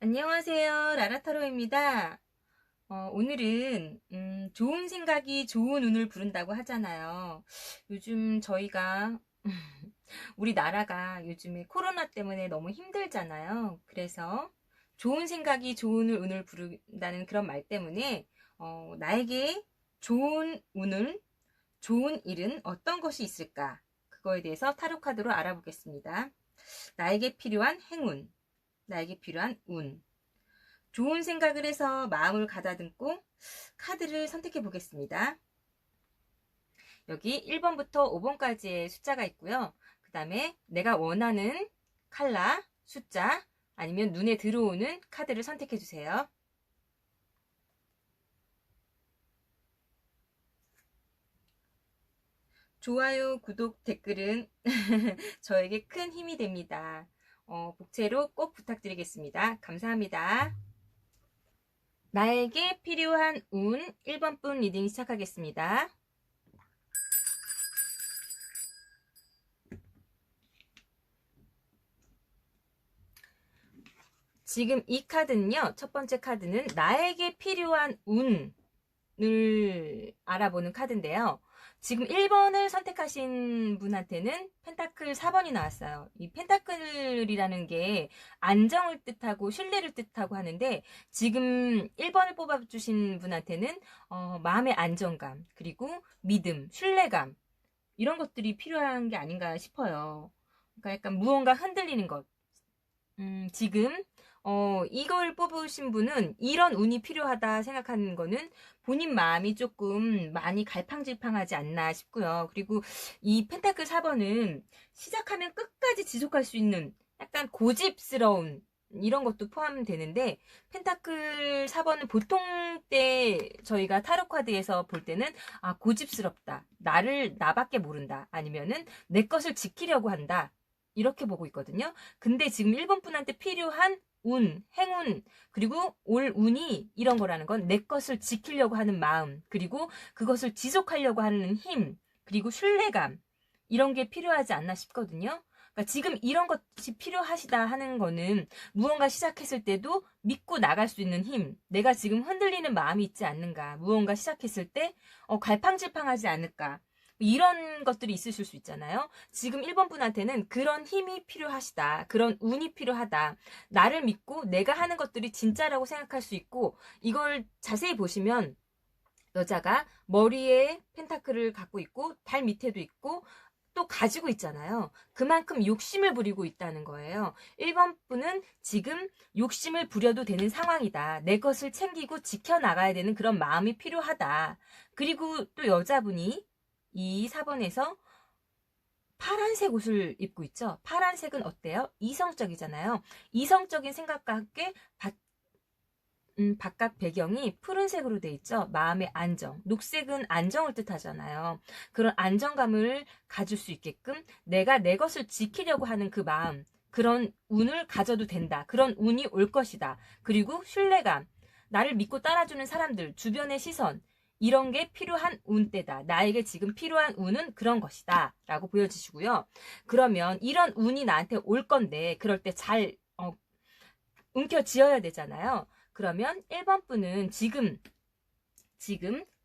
안녕하세요. 라라타로입니다. 오늘은 좋은 생각이 좋은 운을 부른다고 하잖아요. 요즘 저희가 우리나라가 요즘에 코로나 때문에 너무 힘들잖아요. 그래서 좋은 생각이 좋은 운을 부른다는 그런 말 때문에 나에게 좋은 운을 좋은 일은 어떤 것이 있을까? 그거에 대해서 타로 카드로 알아보겠습니다. 나에게 필요한 행운, 나에게 필요한 운. 좋은 생각을 해서 마음을 가다듬고 카드를 선택해 보겠습니다. 여기 1번부터 5번까지의 숫자가 있고요. 그 다음에 내가 원하는 컬러, 숫자, 아니면 눈에 들어오는 카드를 선택해 주세요. 좋아요, 구독, 댓글은 저에게 큰 힘이 됩니다. 복채로 꼭 부탁드리겠습니다. 감사합니다. 나에게 필요한 운 1번분 리딩 시작하겠습니다. 지금 이 카드는요, 첫 번째 카드는 나에게 필요한 운을 알아보는 카드인데요. 지금 1번을 선택하신 분한테는 펜타클 4번이 나왔어요. 이 펜타클이라는 게 안정을 뜻하고 신뢰를 뜻하고 하는데, 지금 1번을 뽑아주신 분한테는 마음의 안정감, 그리고 믿음, 신뢰감, 이런 것들이 필요한 게 아닌가 싶어요. 그러니까 약간 무언가 흔들리는 것. 지금 이걸 뽑으신 분은 이런 운이 필요하다 생각하는 거는 본인 마음이 조금 많이 갈팡질팡하지 않나 싶고요. 그리고 이 펜타클 4번은 시작하면 끝까지 지속할 수 있는 약간 고집스러운 이런 것도 포함되는데, 펜타클 4번은 보통 때 저희가 타로 카드에서 볼 때는 고집스럽다, 나밖에 모른다, 아니면은 내 것을 지키려고 한다, 이렇게 보고 있거든요. 근데 지금 1번 분한테 필요한 운, 행운, 그리고 올 운이 이런 거라는 건 내 것을 지키려고 하는 마음, 그리고 그것을 지속하려고 하는 힘, 그리고 신뢰감, 이런 게 필요하지 않나 싶거든요. 그러니까 지금 이런 것이 필요하시다 하는 거는 무언가 시작했을 때도 믿고 나갈 수 있는 힘, 내가 지금 흔들리는 마음이 있지 않는가, 무언가 시작했을 때 갈팡질팡하지 않을까, 이런 것들이 있으실 수 있잖아요. 지금 1번 분한테는 그런 힘이 필요하시다, 그런 운이 필요하다, 나를 믿고 내가 하는 것들이 진짜라고 생각할 수 있고, 이걸 자세히 보시면 여자가 머리에 펜타클을 갖고 있고 발 밑에도 있고 또 가지고 있잖아요. 그만큼 욕심을 부리고 있다는 거예요. 1번 분은 지금 욕심을 부려도 되는 상황이다, 내 것을 챙기고 지켜나가야 되는 그런 마음이 필요하다. 그리고 또 여자분이 이 4번에서 파란색 옷을 입고 있죠. 파란색은 어때요? 이성적이잖아요. 이성적인 생각과 함께 바깥 배경이 푸른색으로 돼 있죠. 마음의 안정. 녹색은 안정을 뜻하잖아요. 그런 안정감을 가질 수 있게끔 내가 내 것을 지키려고 하는 그 마음, 그런 운을 가져도 된다, 그런 운이 올 것이다. 그리고 신뢰감, 나를 믿고 따라주는 사람들, 주변의 시선, 이런 게 필요한 운때다. 나에게 지금 필요한 운은 그런 것이다, 라고 보여주시고요. 그러면 이런 운이 나한테 올 건데, 그럴 때 잘 움켜쥐어야 되잖아요. 그러면 1번 분은 지금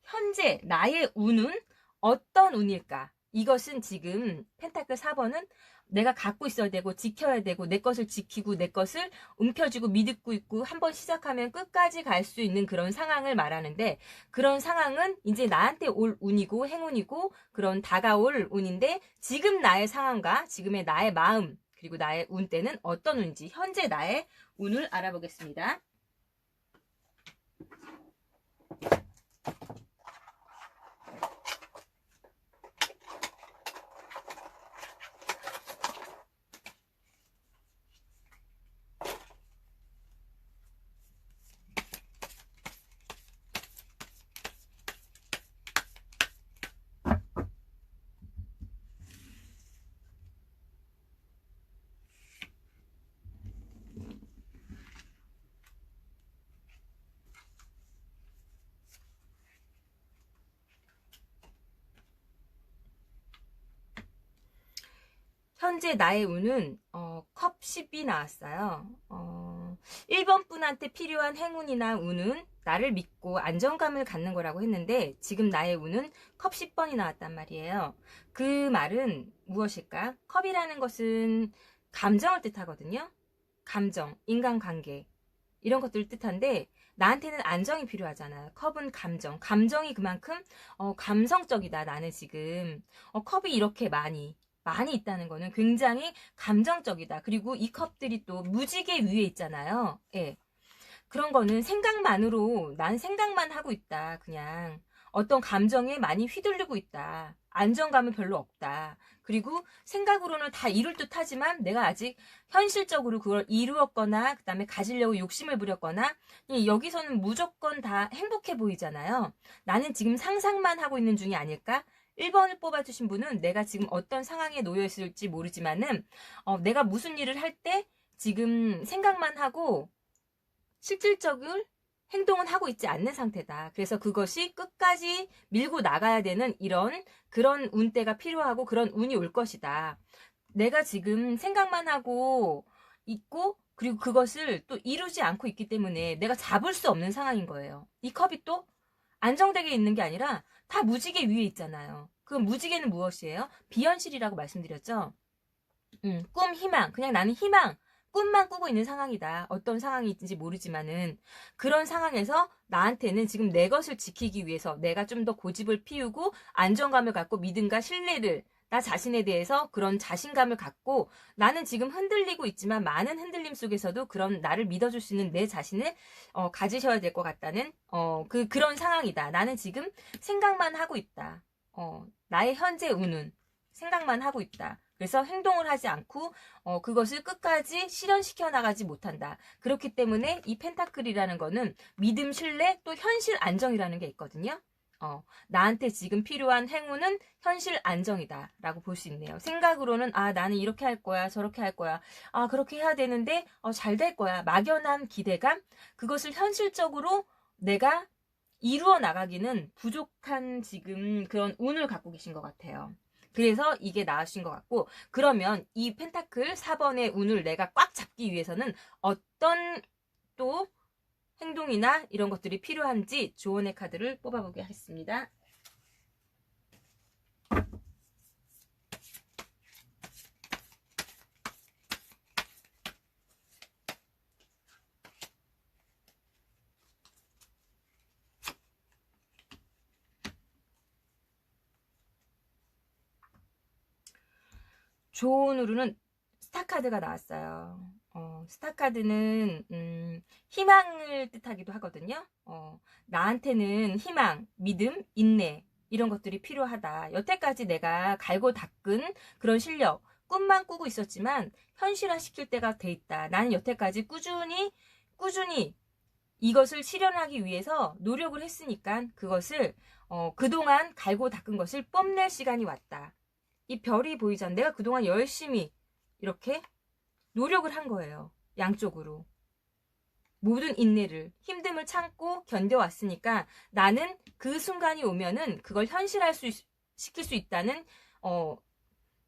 현재 나의 운은 어떤 운일까? 이것은 지금 펜타클 4번은 내가 갖고 있어야 되고 지켜야 되고 내 것을 지키고 내 것을 움켜쥐고 믿고 있고 한번 시작하면 끝까지 갈 수 있는 그런 상황을 말하는데, 그런 상황은 이제 나한테 올 운이고 행운이고 그런 다가올 운인데, 지금 나의 상황과 지금의 나의 마음, 그리고 나의 운때는 어떤 운인지 현재 나의 운을 알아보겠습니다. 현재 나의 운은 컵 10이 나왔어요. 1번 분한테 필요한 행운이나 운은 나를 믿고 안정감을 갖는 거라고 했는데 지금 나의 운은 컵 10번이 나왔단 말이에요. 그 말은 무엇일까? 컵이라는 것은 감정을 뜻하거든요. 감정, 인간관계 이런 것들을 뜻한데 나한테는 안정이 필요하잖아요. 컵은 감정, 감정이 그만큼 감성적이다. 나는 지금 컵이 이렇게 많이 있다는 거는 굉장히 감정적이다. 그리고 이 컵들이 또 무지개 위에 있잖아요. 예. 그런 거는 생각만으로 난 생각만 하고 있다. 그냥 어떤 감정에 많이 휘둘리고 있다. 안정감은 별로 없다. 그리고 생각으로는 다 이룰 듯 하지만 내가 아직 현실적으로 그걸 이루었거나 그다음에 가지려고 욕심을 부렸거나 여기서는 무조건 다 행복해 보이잖아요. 나는 지금 상상만 하고 있는 중이 아닐까? 1번을 뽑아주신 분은 내가 지금 어떤 상황에 놓여 있을지 모르지만은 내가 무슨 일을 할 때 지금 생각만 하고 실질적인 행동은 하고 있지 않는 상태다. 그래서 그것이 끝까지 밀고 나가야 되는 그런 운대가 필요하고 그런 운이 올 것이다. 내가 지금 생각만 하고 있고 그리고 그것을 또 이루지 않고 있기 때문에 내가 잡을 수 없는 상황인 거예요. 이 컵이 또 안정되게 있는 게 아니라 다 무지개 위에 있잖아요. 그 무지개는 무엇이에요? 비현실이라고 말씀드렸죠. 꿈, 희망. 그냥 나는 희망, 꿈만 꾸고 있는 상황이다. 어떤 상황인지 모르지만은 그런 상황에서 나한테는 지금 내 것을 지키기 위해서 내가 좀 더 고집을 피우고 안정감을 갖고 믿음과 신뢰를 나 자신에 대해서 그런 자신감을 갖고 나는 지금 흔들리고 있지만 많은 흔들림 속에서도 그런 나를 믿어줄 수 있는 내 자신을 가지셔야 될 것 같다는 그런 상황이다. 나는 지금 생각만 하고 있다. 나의 현재 운은 생각만 하고 있다. 그래서 행동을 하지 않고 그것을 끝까지 실현시켜 나가지 못한다. 그렇기 때문에 이 펜타클이라는 거는 믿음, 신뢰, 또 현실 안정이라는 게 있거든요. 나한테 지금 필요한 행운은 현실 안정이다 라고 볼 수 있네요. 생각으로는 나는 이렇게 할 거야, 저렇게 할 거야, 그렇게 해야 되는데 잘 될 거야. 막연한 기대감, 그것을 현실적으로 내가 이루어 나가기는 부족한 지금 그런 운을 갖고 계신 것 같아요. 그래서 이게 나으신 것 같고, 그러면 이 펜타클 4번의 운을 내가 꽉 잡기 위해서는 어떤 또 행동이나 이런 것들이 필요한지 조언의 카드를 뽑아보게 하겠습니다. 조언으로는 스타카드가 나왔어요. 스타카드는 희망을 뜻하기도 하거든요. 나한테는 희망, 믿음, 인내 이런 것들이 필요하다. 여태까지 내가 갈고 닦은 그런 실력, 꿈만 꾸고 있었지만 현실화시킬 때가 돼 있다. 나는 여태까지 꾸준히 이것을 실현하기 위해서 노력을 했으니까 그것을 그동안 갈고 닦은 것을 뽐낼 시간이 왔다. 이 별이 보이잖아. 내가 그동안 열심히 이렇게 노력을 한 거예요. 양쪽으로. 모든 인내를, 힘듦을 참고 견뎌왔으니까 나는 그 순간이 오면은 그걸 시킬 수 있다는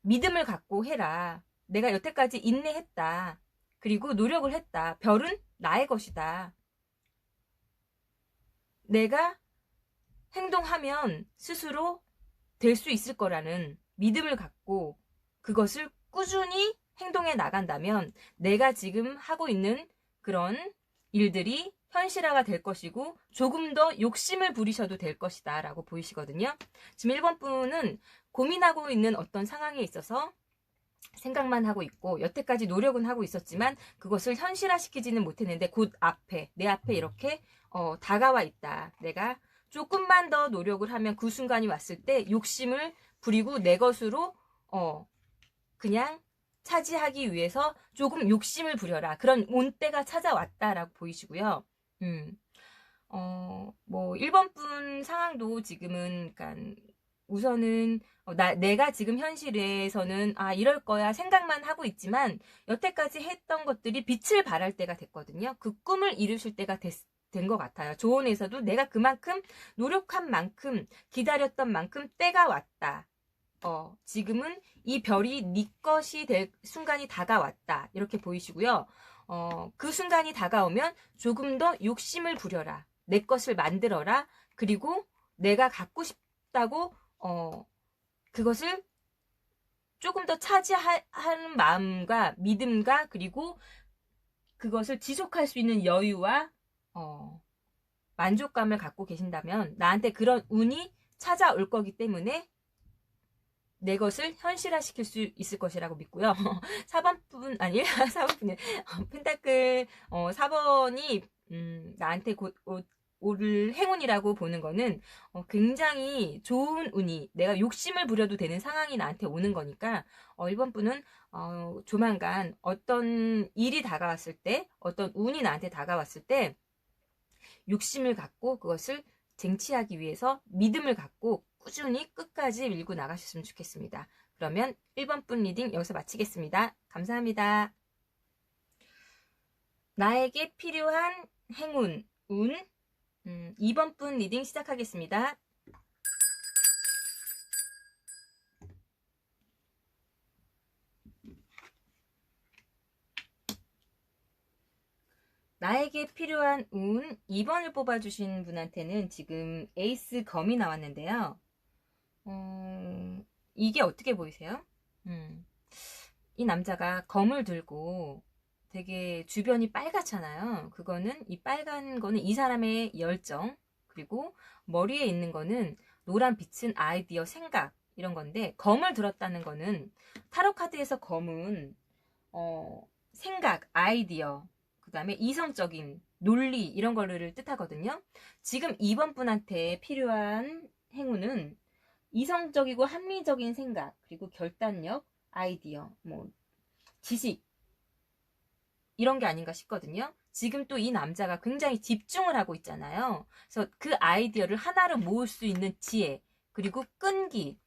믿음을 갖고 해라. 내가 여태까지 인내했다. 그리고 노력을 했다. 별은 나의 것이다. 내가 행동하면 스스로 될 수 있을 거라는 믿음을 갖고 그것을 꾸준히 행동해 나간다면 내가 지금 하고 있는 그런 일들이 현실화가 될 것이고 조금 더 욕심을 부리셔도 될 것이다 라고 보이시거든요. 지금 1번 분은 고민하고 있는 어떤 상황에 있어서 생각만 하고 있고 여태까지 노력은 하고 있었지만 그것을 현실화시키지는 못했는데 곧 내 앞에 이렇게 다가와 있다. 내가 조금만 더 노력을 하면 그 순간이 왔을 때 욕심을 부리고 내 것으로 그냥 차지하기 위해서 조금 욕심을 부려라. 그런 온때가 찾아왔다라고 보이시고요. 뭐 1번 분 상황도 지금은 그러니까 우선은 내가 지금 현실에서는 이럴 거야 생각만 하고 있지만 여태까지 했던 것들이 빛을 발할 때가 됐거든요. 그 꿈을 이루실 때가 된 것 같아요. 조언에서도 내가 그만큼 노력한 만큼 기다렸던 만큼 때가 왔다. 지금은 이 별이 네 것이 될 순간이 다가왔다. 이렇게 보이시고요. 그 순간이 다가오면 조금 더 욕심을 부려라. 내 것을 만들어라. 그리고 내가 갖고 싶다고 그것을 조금 더 차지하는 마음과 믿음과 그리고 그것을 지속할 수 있는 여유와 만족감을 갖고 계신다면 나한테 그런 운이 찾아올 거기 때문에 내 것을 현실화시킬 수 있을 것이라고 믿고요. 4번뿐 아니 4번뿐이 펜타클 4번이 나한테 곧 올 행운이라고 보는 거는 굉장히 좋은 운이 내가 욕심을 부려도 되는 상황이 나한테 오는 거니까 1번 분은 조만간 어떤 일이 다가왔을 때 어떤 운이 나한테 다가왔을 때 욕심을 갖고 그것을 쟁취하기 위해서 믿음을 갖고 꾸준히 끝까지 밀고 나가셨으면 좋겠습니다. 그러면 1번 분 리딩 여기서 마치겠습니다. 감사합니다. 나에게 필요한 행운, 운 2번 분 리딩 시작하겠습니다. 나에게 필요한 운 2번을 뽑아주신 분한테는 지금 에이스 검이 나왔는데요. 이게 어떻게 보이세요? 이 남자가 검을 들고 되게 주변이 빨갛잖아요. 그거는 이 빨간 거는 이 사람의 열정, 그리고 머리에 있는 거는 노란 빛은 아이디어, 생각 이런 건데 검을 들었다는 거는 타로 카드에서 검은 생각, 아이디어, 그 다음에 이성적인 논리 이런 거를 뜻하거든요. 지금 2번 분한테 필요한 행운은 이성적이고 합리적인 생각, 그리고 결단력, 아이디어, 뭐 지식 이런 게 아닌가 싶거든요. 지금 또 이 남자가 굉장히 집중을 하고 있잖아요. 그래서 그 아이디어를 하나로 모을 수 있는 지혜, 그리고 끈기,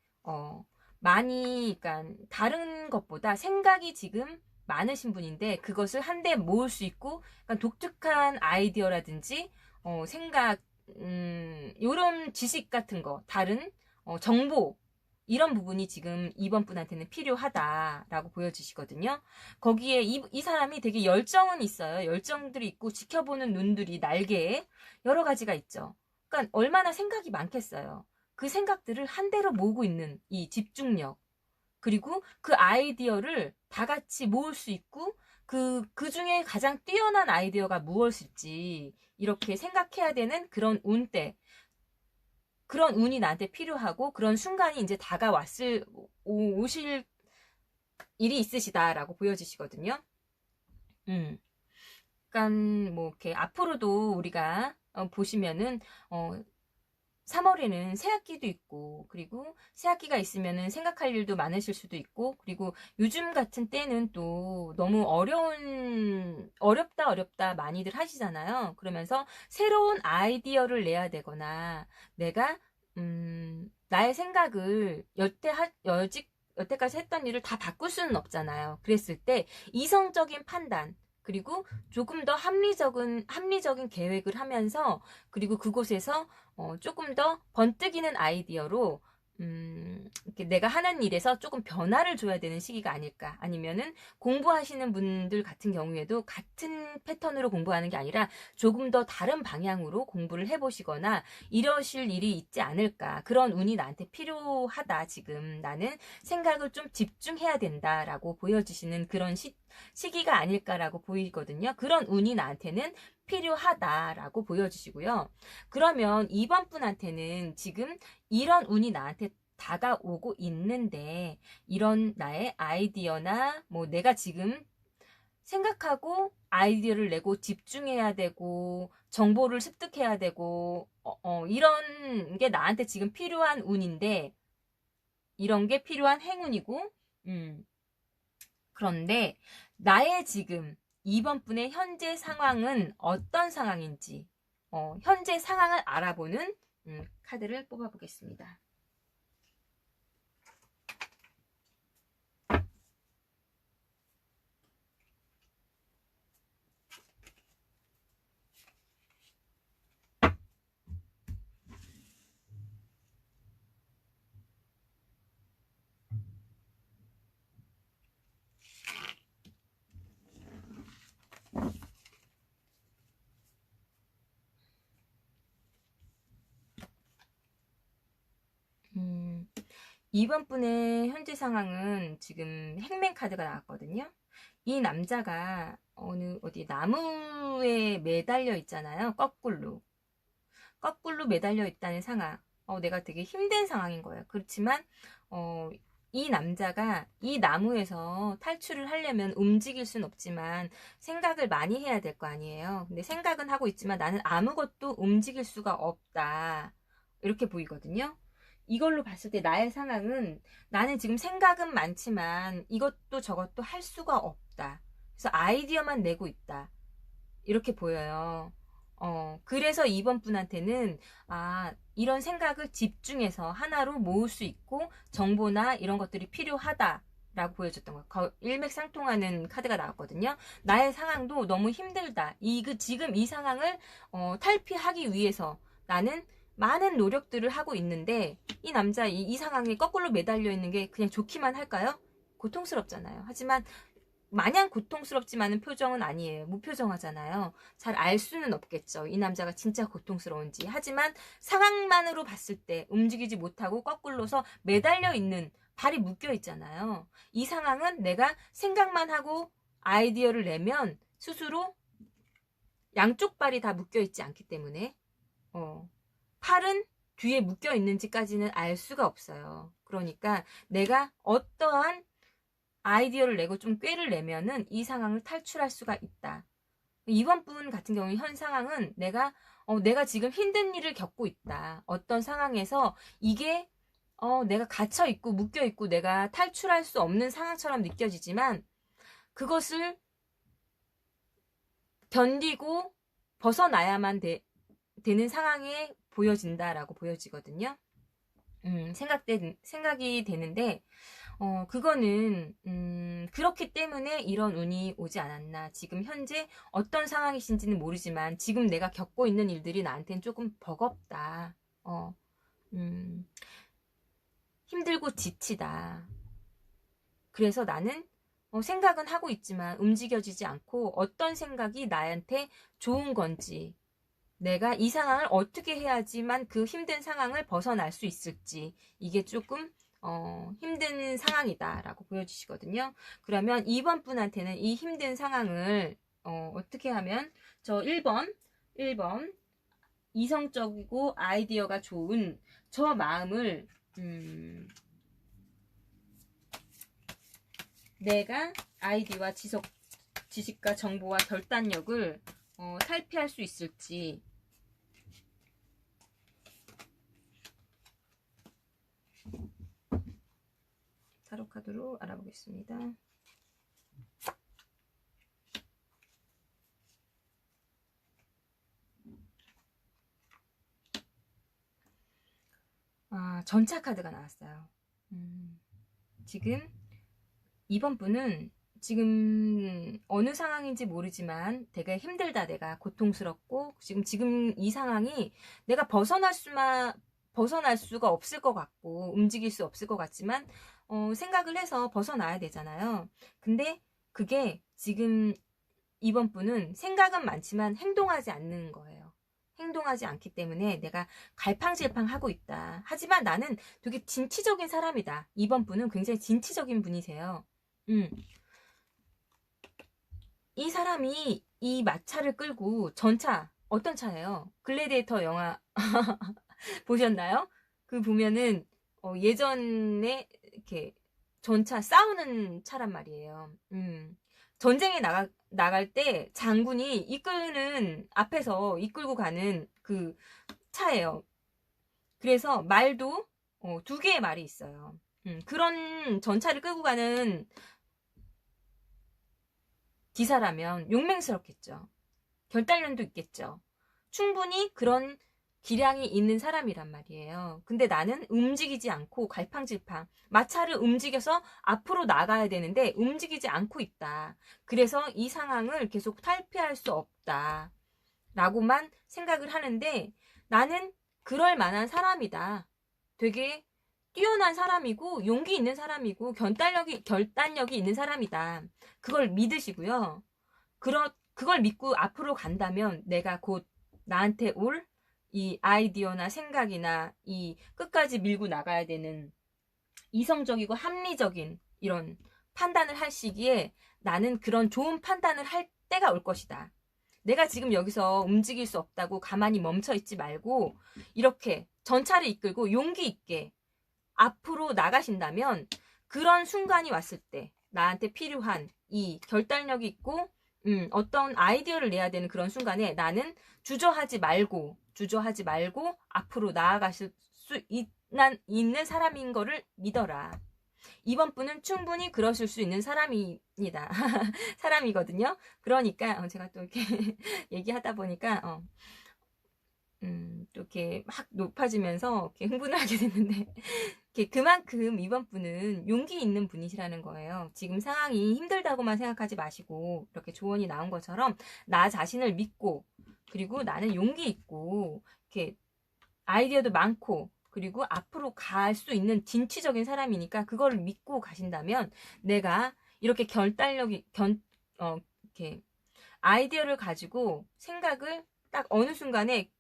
많이, 그러니까 다른 것보다 생각이 지금 많으신 분인데 그것을 한데 모을 수 있고, 그러니까 독특한 아이디어라든지 생각, 이런 지식 같은 거, 다른 정보 이런 부분이 지금 2번 분한테는 필요하다라고 보여지시거든요. 거기에 이 사람이 되게 열정은 있어요. 열정들이 있고 지켜보는 눈들이 날개에 여러 가지가 있죠. 그러니까 얼마나 생각이 많겠어요. 그 생각들을 한 대로 모으고 있는 이 집중력. 그리고 그 아이디어를 다 같이 모을 수 있고 그 중에 가장 뛰어난 아이디어가 무엇일지 이렇게 생각해야 되는 그런 운때. 그런 운이 나한테 필요하고 그런 순간이 이제 오실 일이 있으시다라고 보여지시거든요. 그러니까 뭐 이렇게 앞으로도 우리가 보시면은 3월에는 새학기도 있고 그리고 새학기가 있으면은 생각할 일도 많으실 수도 있고 그리고 요즘 같은 때는 또 너무 어렵다 많이들 하시잖아요. 그러면서 새로운 아이디어를 내야 되거나 내가 나의 생각을 여태까지 했던 일을 다 바꿀 수는 없잖아요. 그랬을 때 이성적인 판단 그리고 조금 더 합리적인 계획을 하면서 그리고 그곳에서 조금 더 번뜩이는 아이디어로 이렇게 내가 하는 일에서 조금 변화를 줘야 되는 시기가 아닐까. 아니면은 공부하시는 분들 같은 경우에도 같은 패턴으로 공부하는 게 아니라 조금 더 다른 방향으로 공부를 해보시거나 이러실 일이 있지 않을까. 그런 운이 나한테 필요하다. 지금 나는 생각을 좀 집중해야 된다라고 보여주시는 그런 시기가 아닐까라고 보이거든요. 그런 운이 나한테는 필요하다라고 보여주시고요. 그러면 2번 분한테는 지금 이런 운이 나한테 다가오고 있는데 이런 나의 아이디어나 뭐 내가 지금 생각하고 아이디어를 내고 집중해야 되고 정보를 습득해야 되고 이런 게 나한테 지금 필요한 운인데 이런 게 필요한 행운이고 그런데 나의 지금 2번 분의 현재 상황은 어떤 상황인지 현재 상황을 알아보는 카드를 뽑아보겠습니다. 이번 분의 현재 상황은 지금 행맨 카드가 나왔거든요. 이 남자가 어디 나무에 매달려 있잖아요. 거꾸로 매달려 있다는 상황. 내가 되게 힘든 상황인 거예요. 그렇지만 이 남자가 이 나무에서 탈출을 하려면 움직일 순 없지만 생각을 많이 해야 될 거 아니에요. 근데 생각은 하고 있지만 나는 아무것도 움직일 수가 없다. 이렇게 보이거든요. 이걸로 봤을 때 나의 상황은, 나는 지금 생각은 많지만 이것도 저것도 할 수가 없다. 그래서 아이디어만 내고 있다. 이렇게 보여요. 그래서 이번 분한테는, 이런 생각을 집중해서 하나로 모을 수 있고, 정보나 이런 것들이 필요하다. 라고 보여줬던 거예요. 일맥상통하는 카드가 나왔거든요. 나의 상황도 너무 힘들다. 지금 이 상황을 탈피하기 위해서 나는 많은 노력들을 하고 있는데, 이 남자 이 상황에 거꾸로 매달려 있는 게 그냥 좋기만 할까요? 고통스럽잖아요. 하지만 마냥 고통스럽지만은 표정은 아니에요. 무표정하잖아요. 잘 알 수는 없겠죠. 이 남자가 진짜 고통스러운지. 하지만 상황만으로 봤을 때 움직이지 못하고 거꾸로서 매달려 있는, 발이 묶여 있잖아요. 이 상황은 내가 생각만 하고 아이디어를 내면 스스로 양쪽 발이 다 묶여 있지 않기 때문에 팔은 뒤에 묶여 있는지까지는 알 수가 없어요. 그러니까 내가 어떠한 아이디어를 내고 좀 꾀를 내면은 이 상황을 탈출할 수가 있다. 이번 분 같은 경우는 현 상황은 내가 지금 힘든 일을 겪고 있다. 어떤 상황에서 이게 내가 갇혀 있고 묶여 있고 내가 탈출할 수 없는 상황처럼 느껴지지만 그것을 견디고 벗어나야만 되는 상황에 보여진다라고 보여지거든요. 생각이 되는데, 그거는, 그렇기 때문에 이런 운이 오지 않았나. 지금 현재 어떤 상황이신지는 모르지만, 지금 내가 겪고 있는 일들이 나한테는 조금 버겁다. 힘들고 지치다. 그래서 나는, 생각은 하고 있지만 움직여지지 않고 어떤 생각이 나한테 좋은 건지, 내가 이 상황을 어떻게 해야지만 그 힘든 상황을 벗어날 수 있을지, 이게 조금 힘든 상황이다라고 보여주시거든요. 그러면 2번 분한테는 이 힘든 상황을 어떻게 하면, 저 1번 이성적이고 아이디어가 좋은 저 마음을 내가 아이디어와 지식과 정보와 결단력을 탈피할 수 있을지. 타로 카드로 알아보겠습니다. 전차 카드가 나왔어요. 지금 이번 분은 지금 어느 상황인지 모르지만 되게 힘들다, 내가 고통스럽고 지금 이 상황이 내가 벗어날 수가 없을 것 같고 움직일 수 없을 것 같지만 생각을 해서 벗어나야 되잖아요. 근데 그게 지금 이번 분은 생각은 많지만 행동하지 않는 거예요. 행동하지 않기 때문에 내가 갈팡질팡하고 있다. 하지만 나는 되게 진취적인 사람이다. 이번 분은 굉장히 진취적인 분이세요. 이 사람이 이 마차를 끌고, 전차, 어떤 차예요? 글래디에이터 영화 보셨나요? 그 보면은 예전에 이렇게 전차 싸우는 차란 말이에요. 전쟁에 나갈 때 장군이 앞에서 이끌고 가는 그 차예요. 그래서 말도 2개의 말이 있어요. 그런 전차를 끌고 가는 기사라면 용맹스럽겠죠. 결단력도 있겠죠. 충분히 그런 기량이 있는 사람이란 말이에요. 근데 나는 움직이지 않고 갈팡질팡, 마차를 움직여서 앞으로 나가야 되는데 움직이지 않고 있다. 그래서 이 상황을 계속 탈피할 수 없다 라고만 생각을 하는데, 나는 그럴 만한 사람이다. 되게 뛰어난 사람이고 용기 있는 사람이고 결단력이 있는 사람이다. 그걸 믿으시고요. 그걸 믿고 앞으로 간다면 내가 곧 나한테 올 이 아이디어나 생각이나 이 끝까지 밀고 나가야 되는 이성적이고 합리적인 이런 판단을 할 시기에 나는 그런 좋은 판단을 할 때가 올 것이다. 내가 지금 여기서 움직일 수 없다고 가만히 멈춰 있지 말고 이렇게 전차를 이끌고 용기 있게 앞으로 나가신다면 그런 순간이 왔을 때 나한테 필요한 이 결단력이 있고 어떤 아이디어를 내야 되는 그런 순간에 나는 주저하지 말고 앞으로 나아가실 수 있는 사람인 거를 믿어라. 이번 분은 충분히 그러실 수 있는 사람입니다. 사람이거든요. 그러니까 제가 또 이렇게 얘기하다 보니까 또 이렇게 막 높아지면서 이렇게 흥분을 하게 됐는데 그만큼 이번 분은 용기 있는 분이시라는 거예요. 지금 상황이 힘들다고만 생각하지 마시고 이렇게 조언이 나온 것처럼 나 자신을 믿고 그리고 나는 용기 있고 이렇게 아이디어도 많고 그리고 앞으로 갈 수 있는 진취적인 사람이니까 그거를 믿고 가신다면 내가 이렇게 이렇게 아이디어를 가지고 생각을 딱 어느 순간에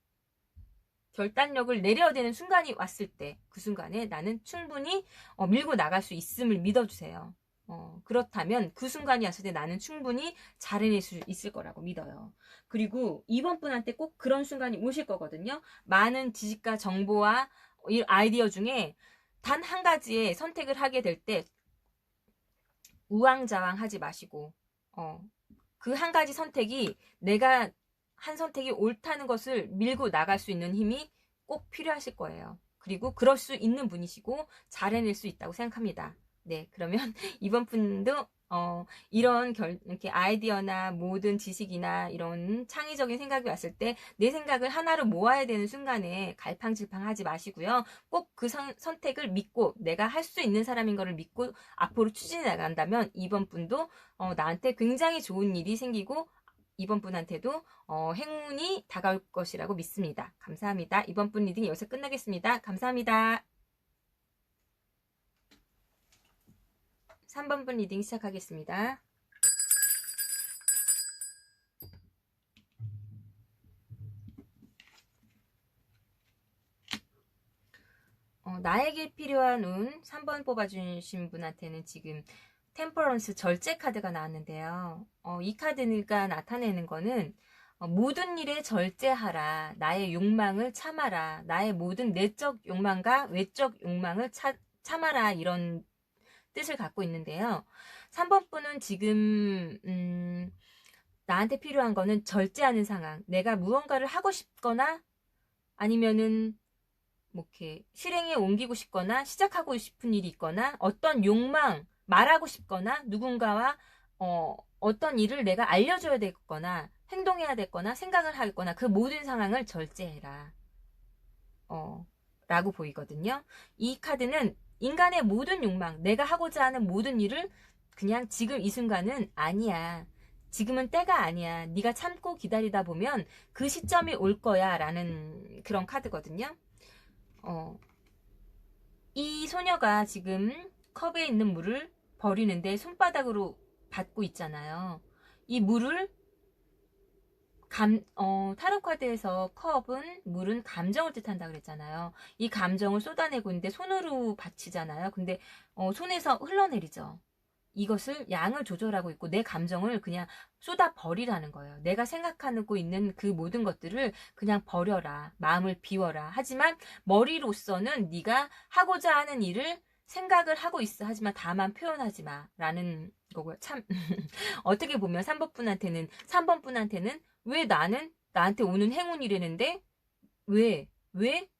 결단력을 내려야 되는 순간이 왔을 때 그 순간에 나는 충분히 밀고 나갈 수 있음을 믿어주세요. 그렇다면 그 순간이 왔을 때 나는 충분히 잘해낼 수 있을 거라고 믿어요. 그리고 이번 분한테 꼭 그런 순간이 오실 거거든요. 많은 지식과 정보와 이 아이디어 중에 단 한 가지의 선택을 하게 될 때 우왕좌왕하지 마시고 그 한 가지 선택이 내가 한 선택이 옳다는 것을 밀고 나갈 수 있는 힘이 꼭 필요하실 거예요. 그리고 그럴 수 있는 분이시고 잘 해낼 수 있다고 생각합니다. 네, 그러면 이번 분도 이런 이렇게 아이디어나 모든 지식이나 이런 창의적인 생각이 왔을 때 내 생각을 하나로 모아야 되는 순간에 갈팡질팡하지 마시고요. 꼭 그 선택을 믿고 내가 할 수 있는 사람인 거를 믿고 앞으로 추진해 나간다면 이번 분도 나한테 굉장히 좋은 일이 생기고 이번 분한테도 행운이 다가올 것이라고 믿습니다. 감사합니다. 이번 분 리딩 여기서 끝나겠습니다. 감사합니다. 3번 분 리딩 시작하겠습니다. 나에게 필요한 운 3번 뽑아주신 분한테는 지금 템퍼런스 절제 카드가 나왔는데요. 이 카드가 나타내는 거는 모든 일에 절제하라. 나의 욕망을 참아라. 나의 모든 내적 욕망과 외적 욕망을 참아라. 이런 뜻을 갖고 있는데요. 3번 분은 지금 나한테 필요한 거는 절제하는 상황. 내가 무언가를 하고 싶거나 아니면은 뭐 이렇게 실행에 옮기고 싶거나 시작하고 싶은 일이 있거나 어떤 욕망 말하고 싶거나 누군가와 어떤 일을 내가 알려줘야 되거나 행동해야 되거나 생각을 하겠거나 그 모든 상황을 절제해라 라고 보이거든요. 이 카드는 인간의 모든 욕망, 내가 하고자 하는 모든 일을 그냥 지금 이 순간은 아니야. 지금은 때가 아니야. 네가 참고 기다리다 보면 그 시점이 올 거야 라는 그런 카드거든요. 이 소녀가 지금 컵에 있는 물을 버리는데 손바닥으로 받고 있잖아요. 이 물을 타로 카드에서 물은 감정을 뜻한다 그랬잖아요. 이 감정을 쏟아내고 있는데 손으로 받치잖아요. 근데 손에서 흘러내리죠. 이것을 양을 조절하고 있고 내 감정을 그냥 쏟아 버리라는 거예요. 내가 생각하고 있는 그 모든 것들을 그냥 버려라. 마음을 비워라. 하지만 머리로서는 네가 하고자 하는 일을 생각을 하고 있어. 하지만 다만 표현하지 마. 라는 거고요. 참 어떻게 보면 3번 분한테는 왜 나한테 오는 행운이라는데 왜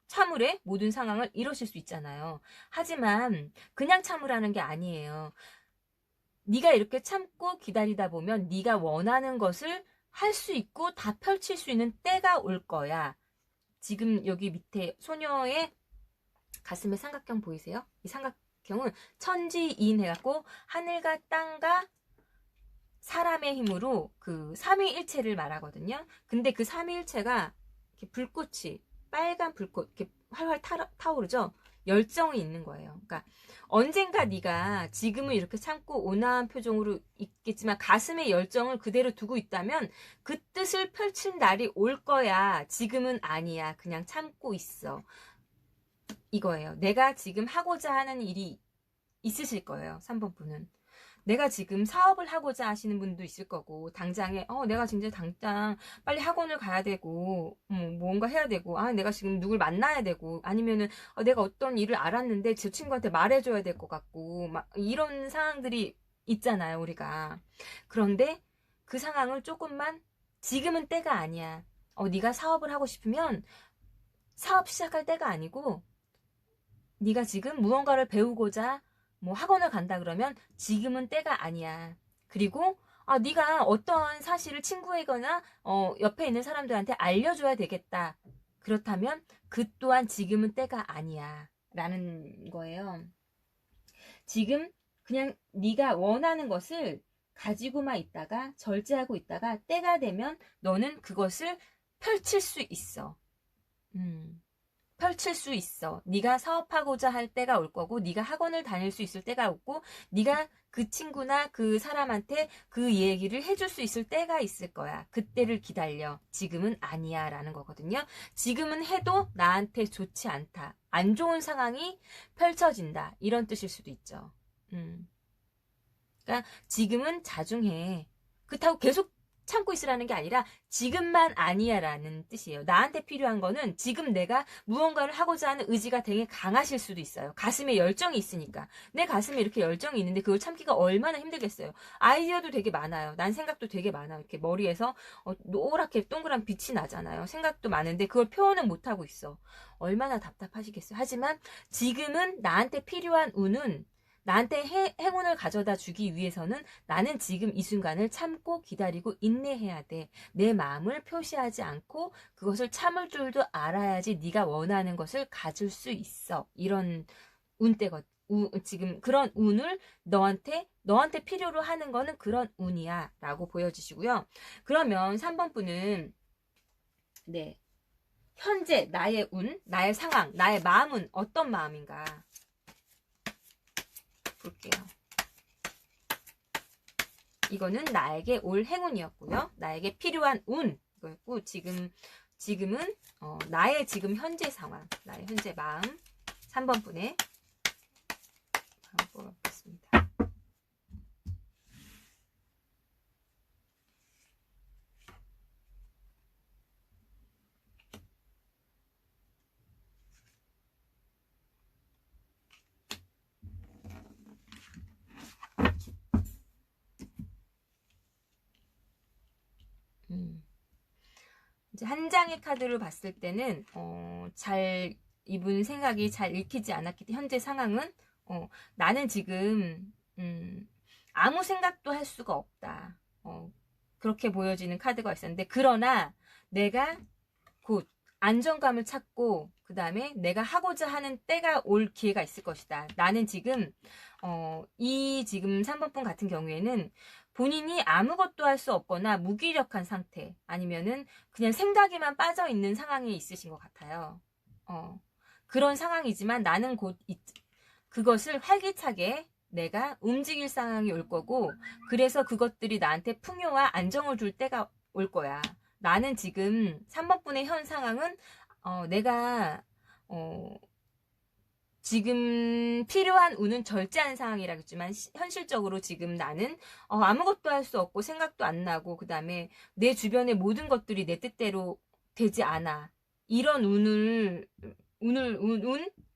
참으래? 모든 상황을 이러실 수 있잖아요. 하지만 그냥 참으라는 게 아니에요. 네가 이렇게 참고 기다리다 보면 네가 원하는 것을 할 수 있고 다 펼칠 수 있는 때가 올 거야. 지금 여기 밑에 소녀의 가슴에 삼각형 보이세요? 이 삼각형은 천지인 해갖고 하늘과 땅과 사람의 힘으로 그 삼위일체를 말하거든요. 근데 그 삼위일체가 이렇게 불꽃이 빨간 불꽃 이렇게 활활 타오르죠. 열정이 있는 거예요. 그러니까 언젠가 네가 지금은 이렇게 참고 온화한 표정으로 있겠지만 가슴에 열정을 그대로 두고 있다면 그 뜻을 펼칠 날이 올 거야. 지금은 아니야. 그냥 참고 있어. 이거예요. 내가 지금 하고자 하는 일이 있으실 거예요. 3번 분은. 내가 지금 사업을 하고자 하시는 분도 있을 거고, 당장에, 내가 진짜 당장 빨리 학원을 가야 되고, 뭔가 해야 되고, 내가 지금 누굴 만나야 되고, 아니면은, 내가 어떤 일을 알았는데 저 친구한테 말해줘야 될 것 같고, 막, 이런 상황들이 있잖아요, 우리가. 그런데 그 상황을 조금만, 지금은 때가 아니야. 네가 사업을 하고 싶으면, 사업 시작할 때가 아니고, 네가 지금 무언가를 배우고자 뭐 학원을 간다 그러면 지금은 때가 아니야. 그리고 네가 어떤 사실을 친구에거나 옆에 있는 사람들한테 알려줘야 되겠다. 그렇다면 그 또한 지금은 때가 아니야. 라는 거예요. 지금 그냥 네가 원하는 것을 가지고만 있다가 절제하고 있다가 때가 되면 너는 그것을 펼칠 수 있어. 펼칠 수 있어. 네가 사업하고자 할 때가 올 거고, 네가 학원을 다닐 수 있을 때가 오고, 네가 그 친구나 그 사람한테 그 얘기를 해줄 수 있을 때가 있을 거야. 그때를 기다려. 지금은 아니야 라는 거거든요. 지금은 해도 나한테 좋지 않다. 안 좋은 상황이 펼쳐진다. 이런 뜻일 수도 있죠. 그러니까 지금은 자중해. 그렇다고 계속 참고 있으라는 게 아니라 지금만 아니야 라는 뜻이에요. 나한테 필요한 거는 지금 내가 무언가를 하고자 하는 의지가 되게 강하실 수도 있어요. 가슴에 열정이 있으니까. 내 가슴에 이렇게 열정이 있는데 그걸 참기가 얼마나 힘들겠어요. 아이디어도 되게 많아요. 난 생각도 되게 많아요. 이렇게 머리에서 노랗게 동그란 빛이 나잖아요. 생각도 많은데 그걸 표현은 못하고 있어. 얼마나 답답하시겠어요. 하지만 지금은 나한테 필요한 운은 나한테 행운을 가져다 주기 위해서는 나는 지금 이 순간을 참고 기다리고 인내해야 돼. 내 마음을 표시하지 않고 그것을 참을 줄도 알아야지 네가 원하는 것을 가질 수 있어. 이런 운때거든. 지금 그런 운을 너한테 필요로 하는 거는 그런 운이야 라고 보여주시고요. 그러면 3번 분은 네, 현재 나의 운, 나의 상황, 나의 마음은 어떤 마음인가 볼게요. 이거는 나에게 올 행운이었고요. 나에게 필요한 운 이거였고 지금은 나의 지금 현재 상황, 나의 현재 마음 3번 분의 마음 뽑아보겠습니다. 이제 한 장의 카드를 봤을 때는 잘 이분 생각이 잘 읽히지 않았기 때문에 현재 상황은 나는 지금 아무 생각도 할 수가 없다. 그렇게 보여지는 카드가 있었는데 그러나 내가 곧 안정감을 찾고 그 다음에 내가 하고자 하는 때가 올 기회가 있을 것이다. 나는 지금 이 지금 3번 분 같은 경우에는 본인이 아무것도 할 수 없거나 무기력한 상태 아니면은 그냥 생각에만 빠져 있는 상황에 있으신 것 같아요. 그런 상황이지만 나는 곧 그것을 활기차게 내가 움직일 상황이 올 거고 그래서 그것들이 나한테 풍요와 안정을 줄 때가 올 거야. 나는 지금 3번 분의 현 상황은 내가 지금 필요한 운은 절제한 상황이라겠지만 현실적으로 지금 나는 아무것도 할 수 없고 생각도 안 나고 그 다음에 내 주변의 모든 것들이 내 뜻대로 되지 않아. 이런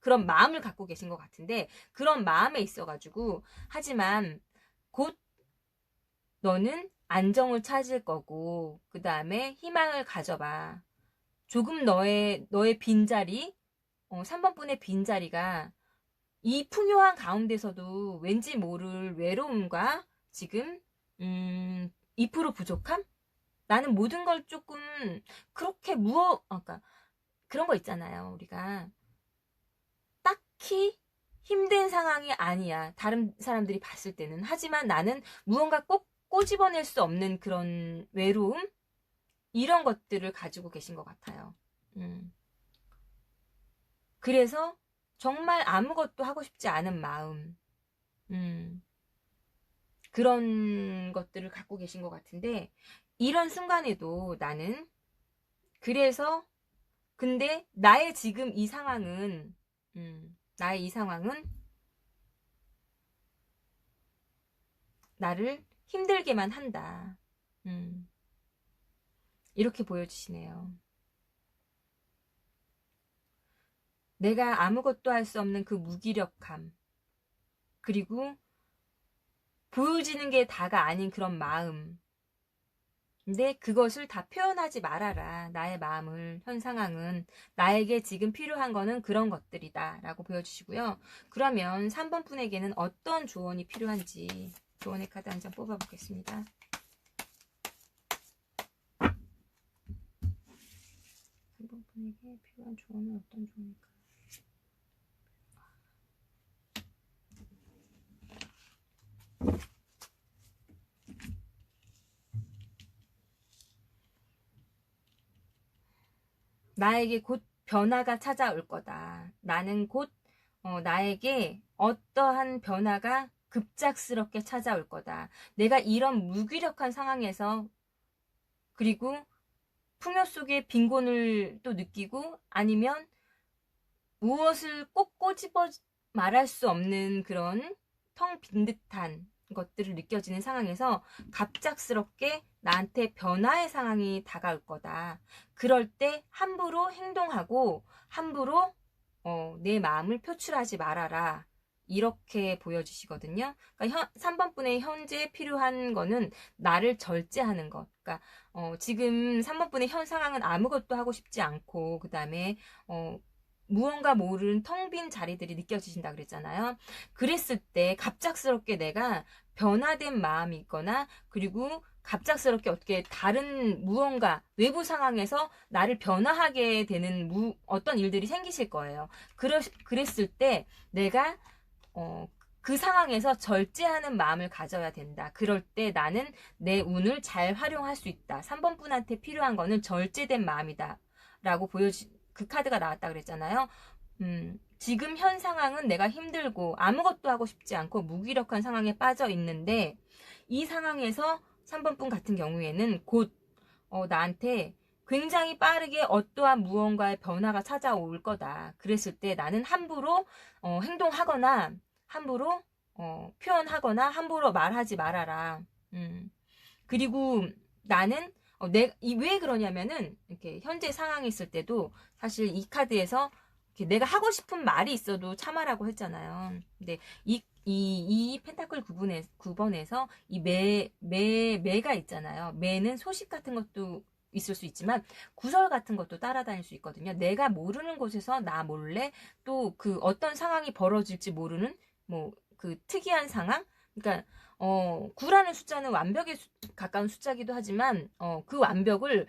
그런 마음을 갖고 계신 것 같은데 그런 마음에 있어가지고 하지만 곧 너는 안정을 찾을 거고 그 다음에 희망을 가져봐. 조금 너의 빈자리 3번 분의 빈자리가 이 풍요한 가운데서도 왠지 모를 외로움과 지금 2% 부족함? 나는 모든 걸 조금 그렇게 그러니까 그런 거 있잖아요. 우리가 딱히 힘든 상황이 아니야. 다른 사람들이 봤을 때는. 하지만 나는 무언가 꼭 꼬집어낼 수 없는 그런 외로움? 이런 것들을 가지고 계신 것 같아요. 그래서 정말 아무것도 하고 싶지 않은 마음. 그런 것들을 갖고 계신 것 같은데, 이런 순간에도 나는, 그래서, 근데 나의 지금 이 상황은, 나의 이 상황은 나를 힘들게만 한다. 이렇게 보여주시네요. 내가 아무것도 할 수 없는 그 무기력함, 그리고 보여지는 게 다가 아닌 그런 마음. 근데 그것을 다 표현하지 말아라. 나의 마음을, 현 상황은. 나에게 지금 필요한 거는 그런 것들이다. 라고 보여주시고요. 그러면 3번 분에게는 어떤 조언이 필요한지 조언의 카드 한 장 뽑아보겠습니다. 3번 분에게 필요한 조언은 어떤 조언일까요? 나에게 곧 변화가 찾아올 거다. 나는 곧 나에게 어떠한 변화가 급작스럽게 찾아올 거다. 내가 이런 무기력한 상황에서, 그리고 풍요 속의 빈곤을 또 느끼고, 아니면 무엇을 꼭 꼬집어 말할 수 없는 그런 텅 빈 듯한 것들을 느껴지는 상황에서 갑작스럽게 나한테 변화의 상황이 다가올 거다. 그럴 때 함부로 행동하고 함부로 내 마음을 표출하지 말아라. 이렇게 보여주시거든요. 그러니까 3번 분의 현재 필요한 거는 나를 절제하는 것. 그러니까 지금 3번 분의 현 상황은 아무것도 하고 싶지 않고, 그 다음에 무언가 모르는 텅 빈 자리들이 느껴지신다 그랬잖아요. 그랬을 때 갑작스럽게 내가 변화된 마음이 있거나, 그리고 갑작스럽게 어떻게 다른 무언가 외부 상황에서 나를 변화하게 되는 어떤 일들이 생기실 거예요. 그랬을 때 내가 그 상황에서 절제하는 마음을 가져야 된다. 그럴 때 나는 내 운을 잘 활용할 수 있다. 3번 분한테 필요한 거는 절제된 마음이다. 라고 그 카드가 나왔다 그랬잖아요. 지금 현 상황은 내가 힘들고 아무것도 하고 싶지 않고 무기력한 상황에 빠져 있는데, 이 상황에서 3번 분 같은 경우에는 곧 나한테 굉장히 빠르게 어떠한 무언가의 변화가 찾아올 거다. 그랬을 때 나는 함부로 행동하거나 함부로 표현하거나 함부로 말하지 말아라. 그리고 나는 왜 그러냐면은, 이렇게 현재 상황이 있을 때도 사실 이 카드에서 내가 하고 싶은 말이 있어도 참아라고 했잖아요. 근데 이 펜타클 9번에서 이 매가 있잖아요. 매는 소식 같은 것도 있을 수 있지만 구설 같은 것도 따라다닐 수 있거든요. 내가 모르는 곳에서 나 몰래 또 그 어떤 상황이 벌어질지 모르는 뭐 그 특이한 상황? 그러니까 9라는 숫자는 완벽에 가까운 숫자기도 하지만 그 완벽을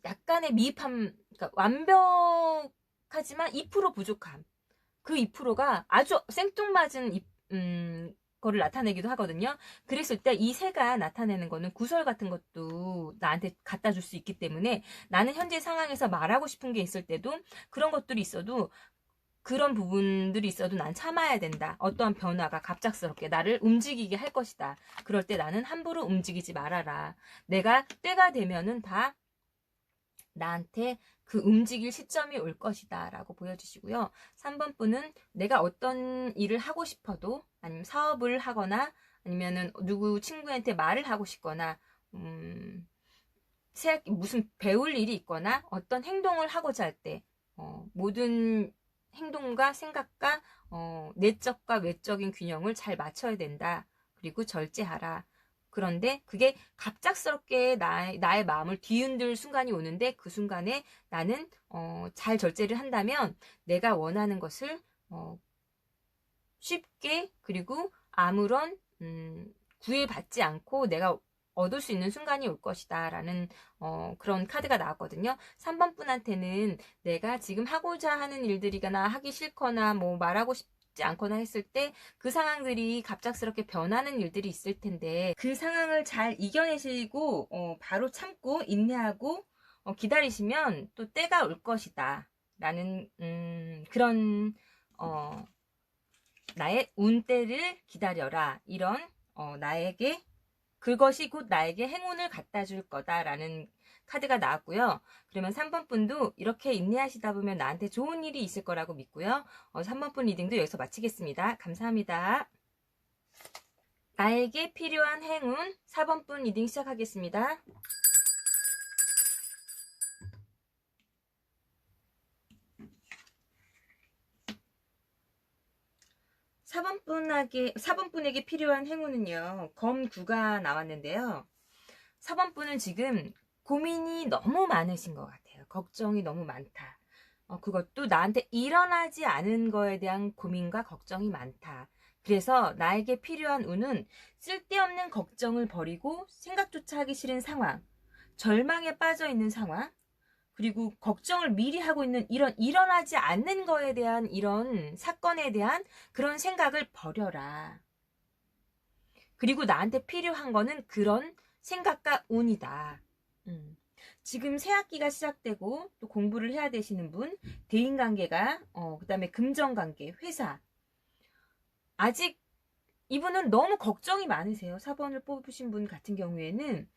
약간의 미흡함, 그러니까 완벽하지만 2% 부족함. 그 2%가 아주 생뚱맞은 거를 나타내기도 하거든요. 그랬을 때 이 새가 나타내는 거는 구설 같은 것도 나한테 갖다 줄 수 있기 때문에, 나는 현재 상황에서 말하고 싶은 게 있을 때도 그런 것들이 있어도, 그런 부분들이 있어도 난 참아야 된다. 어떠한 변화가 갑작스럽게 나를 움직이게 할 것이다. 그럴 때 나는 함부로 움직이지 말아라. 내가 때가 되면은 다 나한테 그 움직일 시점이 올 것이다 라고 보여주시고요. 3번 분은 내가 어떤 일을 하고 싶어도, 아니면 사업을 하거나, 아니면은 누구 친구한테 말을 하고 싶거나, 무슨 배울 일이 있거나 어떤 행동을 하고자 할 때 모든 행동과 생각과 내적과 외적인 균형을 잘 맞춰야 된다. 그리고 절제하라. 그런데 그게 갑작스럽게 나의 마음을 뒤흔들 순간이 오는데, 그 순간에 나는 잘 절제를 한다면 내가 원하는 것을 쉽게, 그리고 아무런 구애받지 않고 내가 얻을 수 있는 순간이 올 것이다 라는 그런 카드가 나왔거든요. 3번 분한테는 내가 지금 하고자 하는 일들이거나 하기 싫거나 뭐 말하고 싶지 않거나 했을 때 그 상황들이 갑작스럽게 변하는 일들이 있을 텐데, 그 상황을 잘 이겨내시고 바로 참고 인내하고 기다리시면 또 때가 올 것이다 라는 그런 나의 운때를 기다려라, 이런 나에게 그것이 곧 나에게 행운을 갖다 줄 거다라는 카드가 나왔고요. 그러면 3번 분도 이렇게 인내하시다 보면 나한테 좋은 일이 있을 거라고 믿고요. 3번 분 리딩도 여기서 마치겠습니다. 감사합니다. 나에게 필요한 행운 4번분 리딩 시작하겠습니다. 4번분에게 필요한 행운은요. 검 9가 나왔는데요. 4번분은 지금 고민이 너무 많으신 것 같아요. 걱정이 너무 많다. 그것도 나한테 일어나지 않은 거에 대한 고민과 걱정이 많다. 그래서 나에게 필요한 운은 쓸데없는 걱정을 버리고 생각조차 하기 싫은 상황, 절망에 빠져 있는 상황, 그리고 걱정을 미리 하고 있는 이런 일어나지 않는 거에 대한 이런 사건에 대한 그런 생각을 버려라. 그리고 나한테 필요한 거는 그런 생각과 운이다. 지금 새 학기가 시작되고 또 공부를 해야 되시는 분, 대인관계가, 그 다음에 금전관계, 회사. 아직 이분은 너무 걱정이 많으세요. 4번을 뽑으신 분 같은 경우에는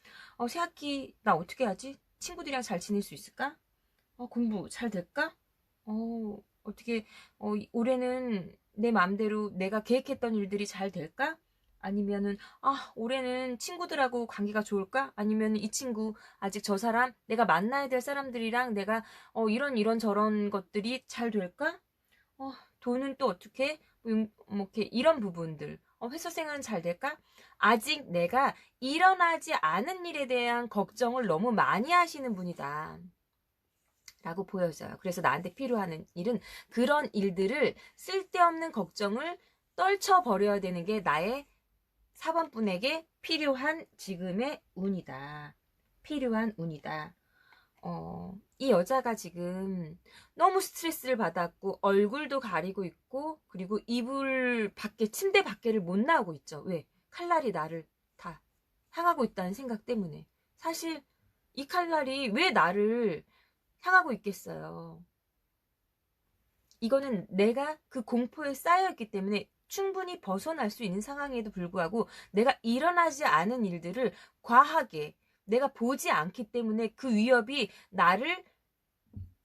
새 학기 나 어떻게 하지? 친구들이랑 잘 지낼 수 있을까? 공부 잘 될까? 어떻게 올해는 내 마음대로 내가 계획했던 일들이 잘 될까? 아니면은 올해는 친구들하고 관계가 좋을까? 아니면 이 친구 아직 저 사람 내가 만나야 될 사람들이랑 내가 이런 저런 것들이 잘 될까? 돈은 또 어떻게 뭐 이렇게 이런 부분들 회사 생활은 잘 될까? 아직 내가 일어나지 않은 일에 대한 걱정을 너무 많이 하시는 분이다. 라고 보여져요. 그래서 나한테 필요한 일은 그런 일들을 쓸데없는 걱정을 떨쳐버려야 되는 게 나의 4번분에게 필요한 지금의 운이다. 필요한 운이다. 이 여자가 지금 너무 스트레스를 받았고 얼굴도 가리고 있고 그리고 이불 밖에 침대 밖에를 못 나오고 있죠. 왜? 칼날이 나를 다 향하고 있다는 생각 때문에. 사실 이 칼날이 왜 나를 향하고 있겠어요. 이거는 내가 그 공포에 쌓여있기 때문에 충분히 벗어날 수 있는 상황에도 불구하고 내가 일어나지 않은 일들을 과하게 내가 보지 않기 때문에 그 위협이 나를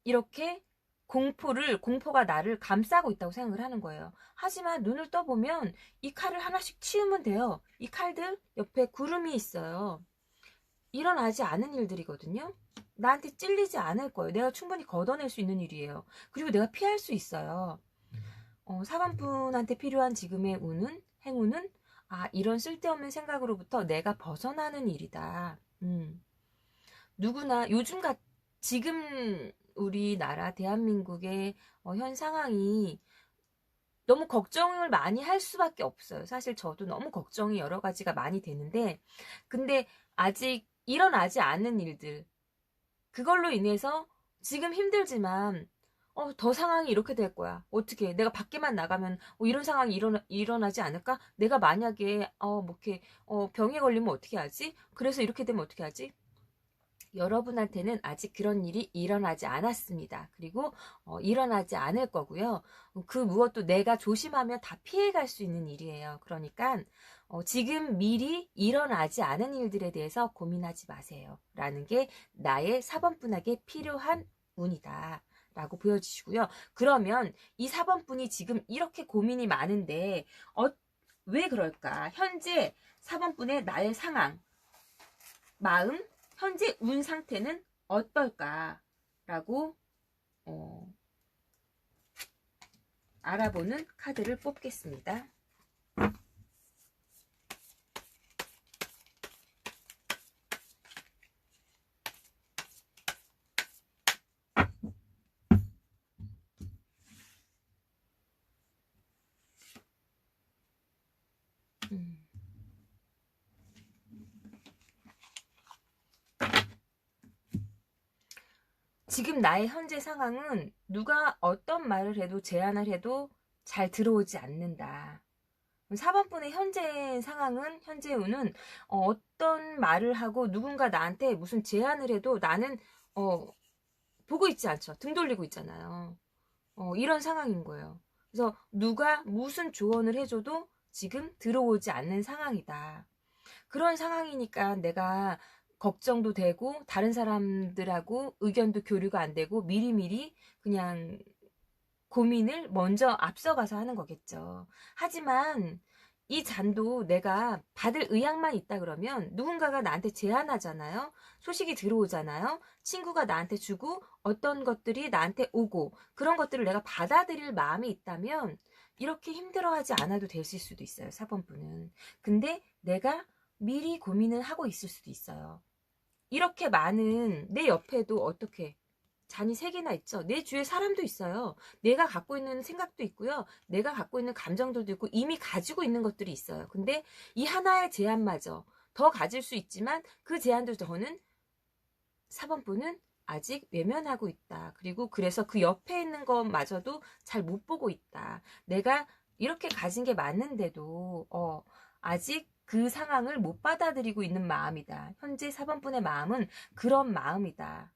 이렇게 공포가 나를 감싸고 있다고 생각을 하는 거예요. 하지만 눈을 떠보면 이 칼을 하나씩 치우면 돼요. 이 칼들 옆에 구름이 있어요. 일어나지 않은 일들이거든요. 나한테 찔리지 않을 거예요. 내가 충분히 걷어낼 수 있는 일이에요. 그리고 내가 피할 수 있어요. 4번분한테 필요한 지금의 행운은 이런 쓸데없는 생각으로부터 내가 벗어나는 일이다. 누구나 지금 우리나라 대한민국의 현 상황이 너무 걱정을 많이 할 수밖에 없어요. 사실 저도 너무 걱정이 여러 가지가 많이 되는데 근데 아직 일어나지 않은 일들 그걸로 인해서 지금 힘들지만 더 상황이 이렇게 될 거야. 어떻게 내가 밖에만 나가면 이런 상황이 일어나지 않을까? 내가 만약에 뭐 이렇게 병에 걸리면 어떻게 하지? 그래서 이렇게 되면 어떻게 하지? 여러분한테는 아직 그런 일이 일어나지 않았습니다. 그리고 일어나지 않을 거고요. 그 무엇도 내가 조심하면 다 피해갈 수 있는 일이에요. 그러니까 지금 미리 일어나지 않은 일들에 대해서 고민하지 마세요. 라는 게 나의 4번분에게 필요한 운이다. 라고 보여주시고요. 그러면 이 4번분이 지금 이렇게 고민이 많은데 왜 그럴까? 현재 4번분의 나의 상황, 마음, 현재 운 상태는 어떨까라고 알아보는 카드를 뽑겠습니다. 지금 나의 현재 상황은 누가 어떤 말을 해도 제안을 해도 잘 들어오지 않는다. 4번분의 현재 상황은 현재 운은 어떤 말을 하고 누군가 나한테 무슨 제안을 해도 나는 보고 있지 않죠. 등 돌리고 있잖아요. 이런 상황인 거예요. 그래서 누가 무슨 조언을 해줘도 지금 들어오지 않는 상황이다. 그런 상황이니까 내가 걱정도 되고 다른 사람들하고 의견도 교류가 안 되고 미리미리 그냥 고민을 먼저 앞서가서 하는 거겠죠. 하지만 이 잔도 내가 받을 의향만 있다 그러면 누군가가 나한테 제안하잖아요. 소식이 들어오잖아요. 친구가 나한테 주고 어떤 것들이 나한테 오고 그런 것들을 내가 받아들일 마음이 있다면 이렇게 힘들어하지 않아도 됐을 수도 있어요. 4번분은. 근데 내가 미리 고민을 하고 있을 수도 있어요. 이렇게 많은 내 옆에도 어떻게 잔이 3개나 있죠. 내 주위에 사람도 있어요. 내가 갖고 있는 생각도 있고요. 내가 갖고 있는 감정들도 있고 이미 가지고 있는 것들이 있어요. 근데 이 하나의 제안마저 더 가질 수 있지만 그 제안도 저는 4번분은 아직 외면하고 있다. 그리고 그래서 그 옆에 있는 것마저도 잘 못 보고 있다. 내가 이렇게 가진 게 맞는데도 아직 그 상황을 못 받아들이고 있는 마음이다. 현재 4번분의 마음은 그런 마음이다.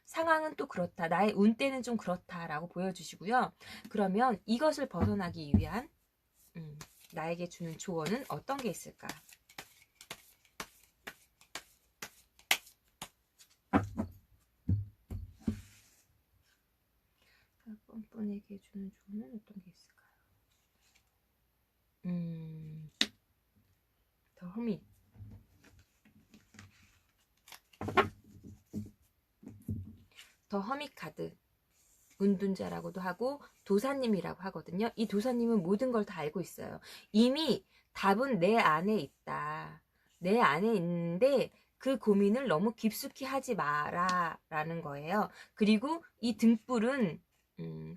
상황은 또 그렇다. 나의 운때는 좀 그렇다라고 보여주시고요. 그러면 이것을 벗어나기 위한 나에게 주는 조언은 어떤 게 있을까? 4번분에게 주는 조언은 어떤 게 있을까요? 더 허밋. 더 허밋 카드. 운둔자라고도 하고 도사님이라고 하거든요. 이 도사님은 모든 걸 다 알고 있어요. 이미 답은 내 안에 있다. 내 안에 있는데 그 고민을 너무 깊숙이 하지 마라 라는 거예요. 그리고 이 등불은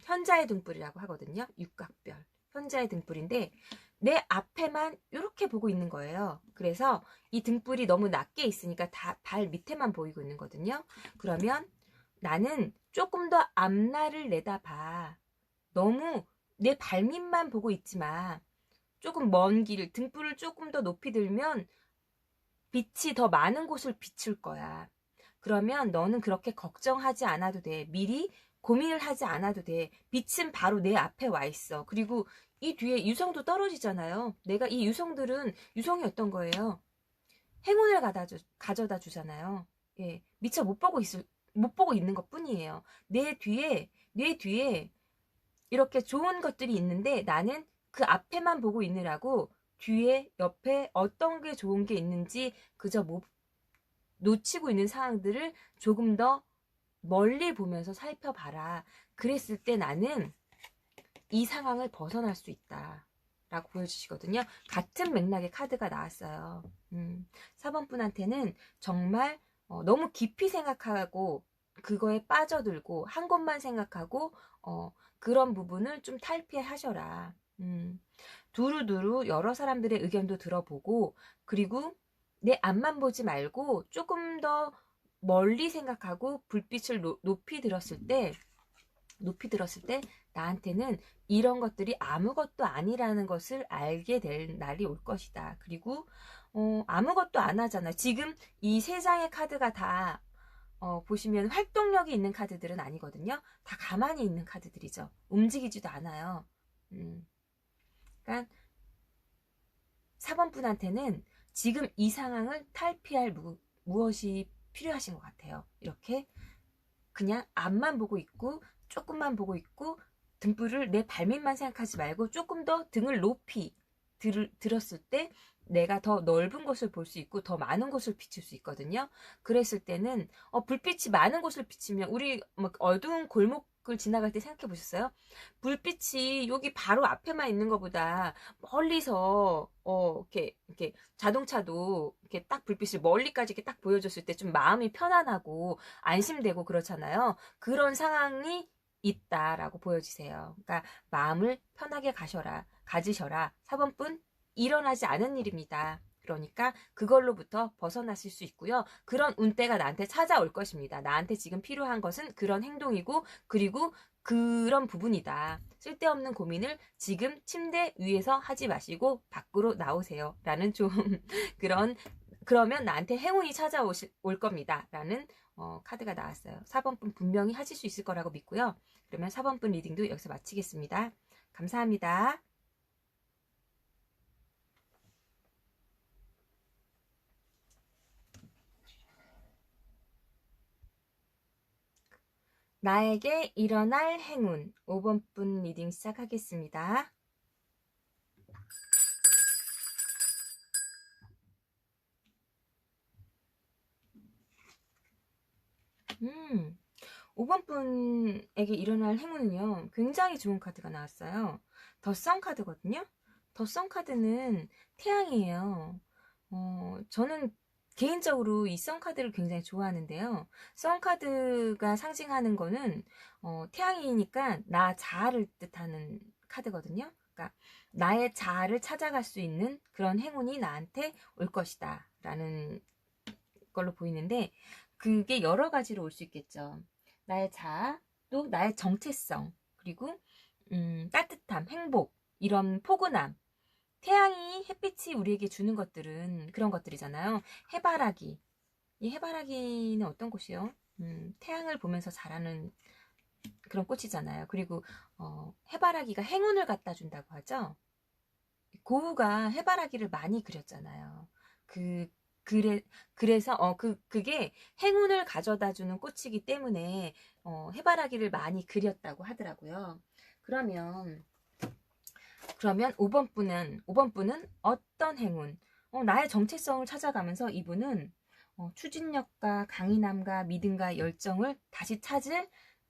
현자의 등불이라고 하거든요. 육각별. 현자의 등불인데 내 앞에만 이렇게 보고 있는 거예요. 그래서 이 등불이 너무 낮게 있으니까 다 발 밑에만 보이고 있는 거거든요. 그러면 나는 조금 더 앞날을 내다봐. 너무 내 발밑만 보고 있지 마. 조금 먼 길, 등불을 조금 더 높이 들면 빛이 더 많은 곳을 비출 거야. 그러면 너는 그렇게 걱정하지 않아도 돼. 미리 고민을 하지 않아도 돼. 빛은 바로 내 앞에 와 있어. 그리고 이 뒤에 유성도 떨어지잖아요. 내가 이 유성들은 유성이 어떤 거예요? 행운을 가져다 주잖아요. 예, 미처 못 보고 있는 것 뿐이에요. 내 뒤에 이렇게 좋은 것들이 있는데 나는 그 앞에만 보고 있느라고 뒤에, 옆에 어떤 게 좋은 게 있는지 그저 놓치고 있는 상황들을 조금 더 멀리 보면서 살펴봐라. 그랬을 때 나는 이 상황을 벗어날 수 있다. 라고 보여주시거든요. 같은 맥락의 카드가 나왔어요. 4번분한테는 정말 너무 깊이 생각하고 그거에 빠져들고 한 곳만 생각하고 그런 부분을 좀 탈피하셔라. 두루두루 여러 사람들의 의견도 들어보고 그리고 내 앞만 보지 말고 조금 더 멀리 생각하고 불빛을 높이 들었을 때 나한테는 이런 것들이 아무것도 아니라는 것을 알게 될 날이 올 것이다. 그리고 아무것도 안 하잖아. 지금 이 세 장의 카드가 다 보시면 활동력이 있는 카드들은 아니거든요. 다 가만히 있는 카드들이죠. 움직이지도 않아요. 그러니까 4번분한테는 지금 이 상황을 탈피할 무엇이 필요하신 것 같아요. 이렇게 그냥 앞만 보고 있고 조금만 보고 있고 등불을 내 발밑만 생각하지 말고 조금 더 등을 높이 들었을 때 내가 더 넓은 곳을 볼 수 있고 더 많은 곳을 비출 수 있거든요. 그랬을 때는 불빛이 많은 곳을 비치면 우리 막 어두운 골목을 지나갈 때 생각해 보셨어요? 불빛이 여기 바로 앞에만 있는 것보다 멀리서 이렇게 자동차도 이렇게 딱 불빛을 멀리까지 이렇게 딱 보여줬을 때 좀 마음이 편안하고 안심되고 그렇잖아요. 그런 상황이 있다라고 보여주세요. 그러니까 마음을 편하게 가지셔라. 4번분 일어나지 않은 일입니다. 그러니까 그걸로부터 벗어나실 수 있고요. 그런 운때가 나한테 찾아올 것입니다. 나한테 지금 필요한 것은 그런 행동이고 그리고 그런 부분이다. 쓸데없는 고민을 지금 침대 위에서 하지 마시고 밖으로 나오세요. 라는 좀 그러면 나한테 행운이 찾아올 겁니다. 라는 카드가 나왔어요. 4번분 분명히 하실 수 있을 거라고 믿고요. 그러면 4번분 리딩도 여기서 마치겠습니다. 감사합니다. 나에게 일어날 행운 5번분 리딩 시작하겠습니다. 음, 5번 분에게 일어날 행운은요, 굉장히 좋은 카드가 나왔어요. 더 선 카드거든요. 더 선 카드는 태양이에요. 저는 개인적으로 이 선 카드를 굉장히 좋아하는데요. 선 카드가 상징하는 거는 태양이니까 나 자아를 뜻하는 카드거든요. 그러니까 나의 자아를 찾아갈 수 있는 그런 행운이 나한테 올 것이다 라는 걸로 보이는데, 그게 여러 가지로 올 수 있겠죠. 나의 자아, 또 나의 정체성, 그리고 따뜻함, 행복, 이런 포근함. 태양이 햇빛이 우리에게 주는 것들은 그런 것들이잖아요. 해바라기. 이 해바라기는 어떤 꽃이요? 태양을 보면서 자라는 그런 꽃이잖아요. 그리고 해바라기가 행운을 갖다 준다고 하죠. 고흐가 해바라기를 많이 그렸잖아요. 그 그래서 그게 행운을 가져다 주는 꽃이기 때문에 해바라기를 많이 그렸다고 하더라고요. 그러면 5번 분은 어떤 행운? 나의 정체성을 찾아가면서 이분은 추진력과 강인함과 믿음과 열정을 다시 찾을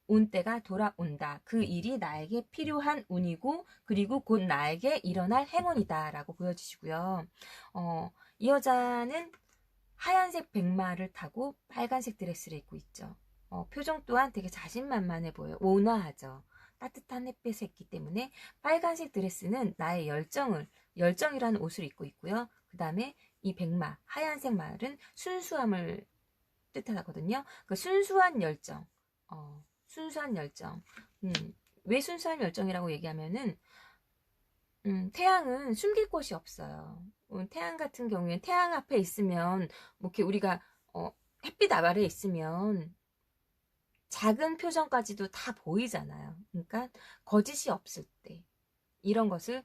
운때가 돌아온다. 그 일이 나에게 필요한 운이고, 그리고 곧 나에게 일어날 행운이다 라고 보여주시고요. 이 여자는 하얀색 백마를 타고 빨간색 드레스를 입고 있죠. 표정 또한 되게 자신만만해 보여요. 온화하죠. 따뜻한 햇빛에 있기 때문에 빨간색 드레스는 나의 열정이라는 옷을 입고 있고요. 그 다음에 이 백마, 하얀색 말은 순수함을 뜻하거든요. 그 순수한 열정, 순수한 열정. 왜 순수한 열정이라고 얘기하면은, 태양은 숨길 곳이 없어요. 태양 같은 경우에 태양 앞에 있으면, 뭐 이렇게 우리가, 햇빛 아래에 있으면 작은 표정까지도 다 보이잖아요. 그러니까 거짓이 없을 때 이런 것을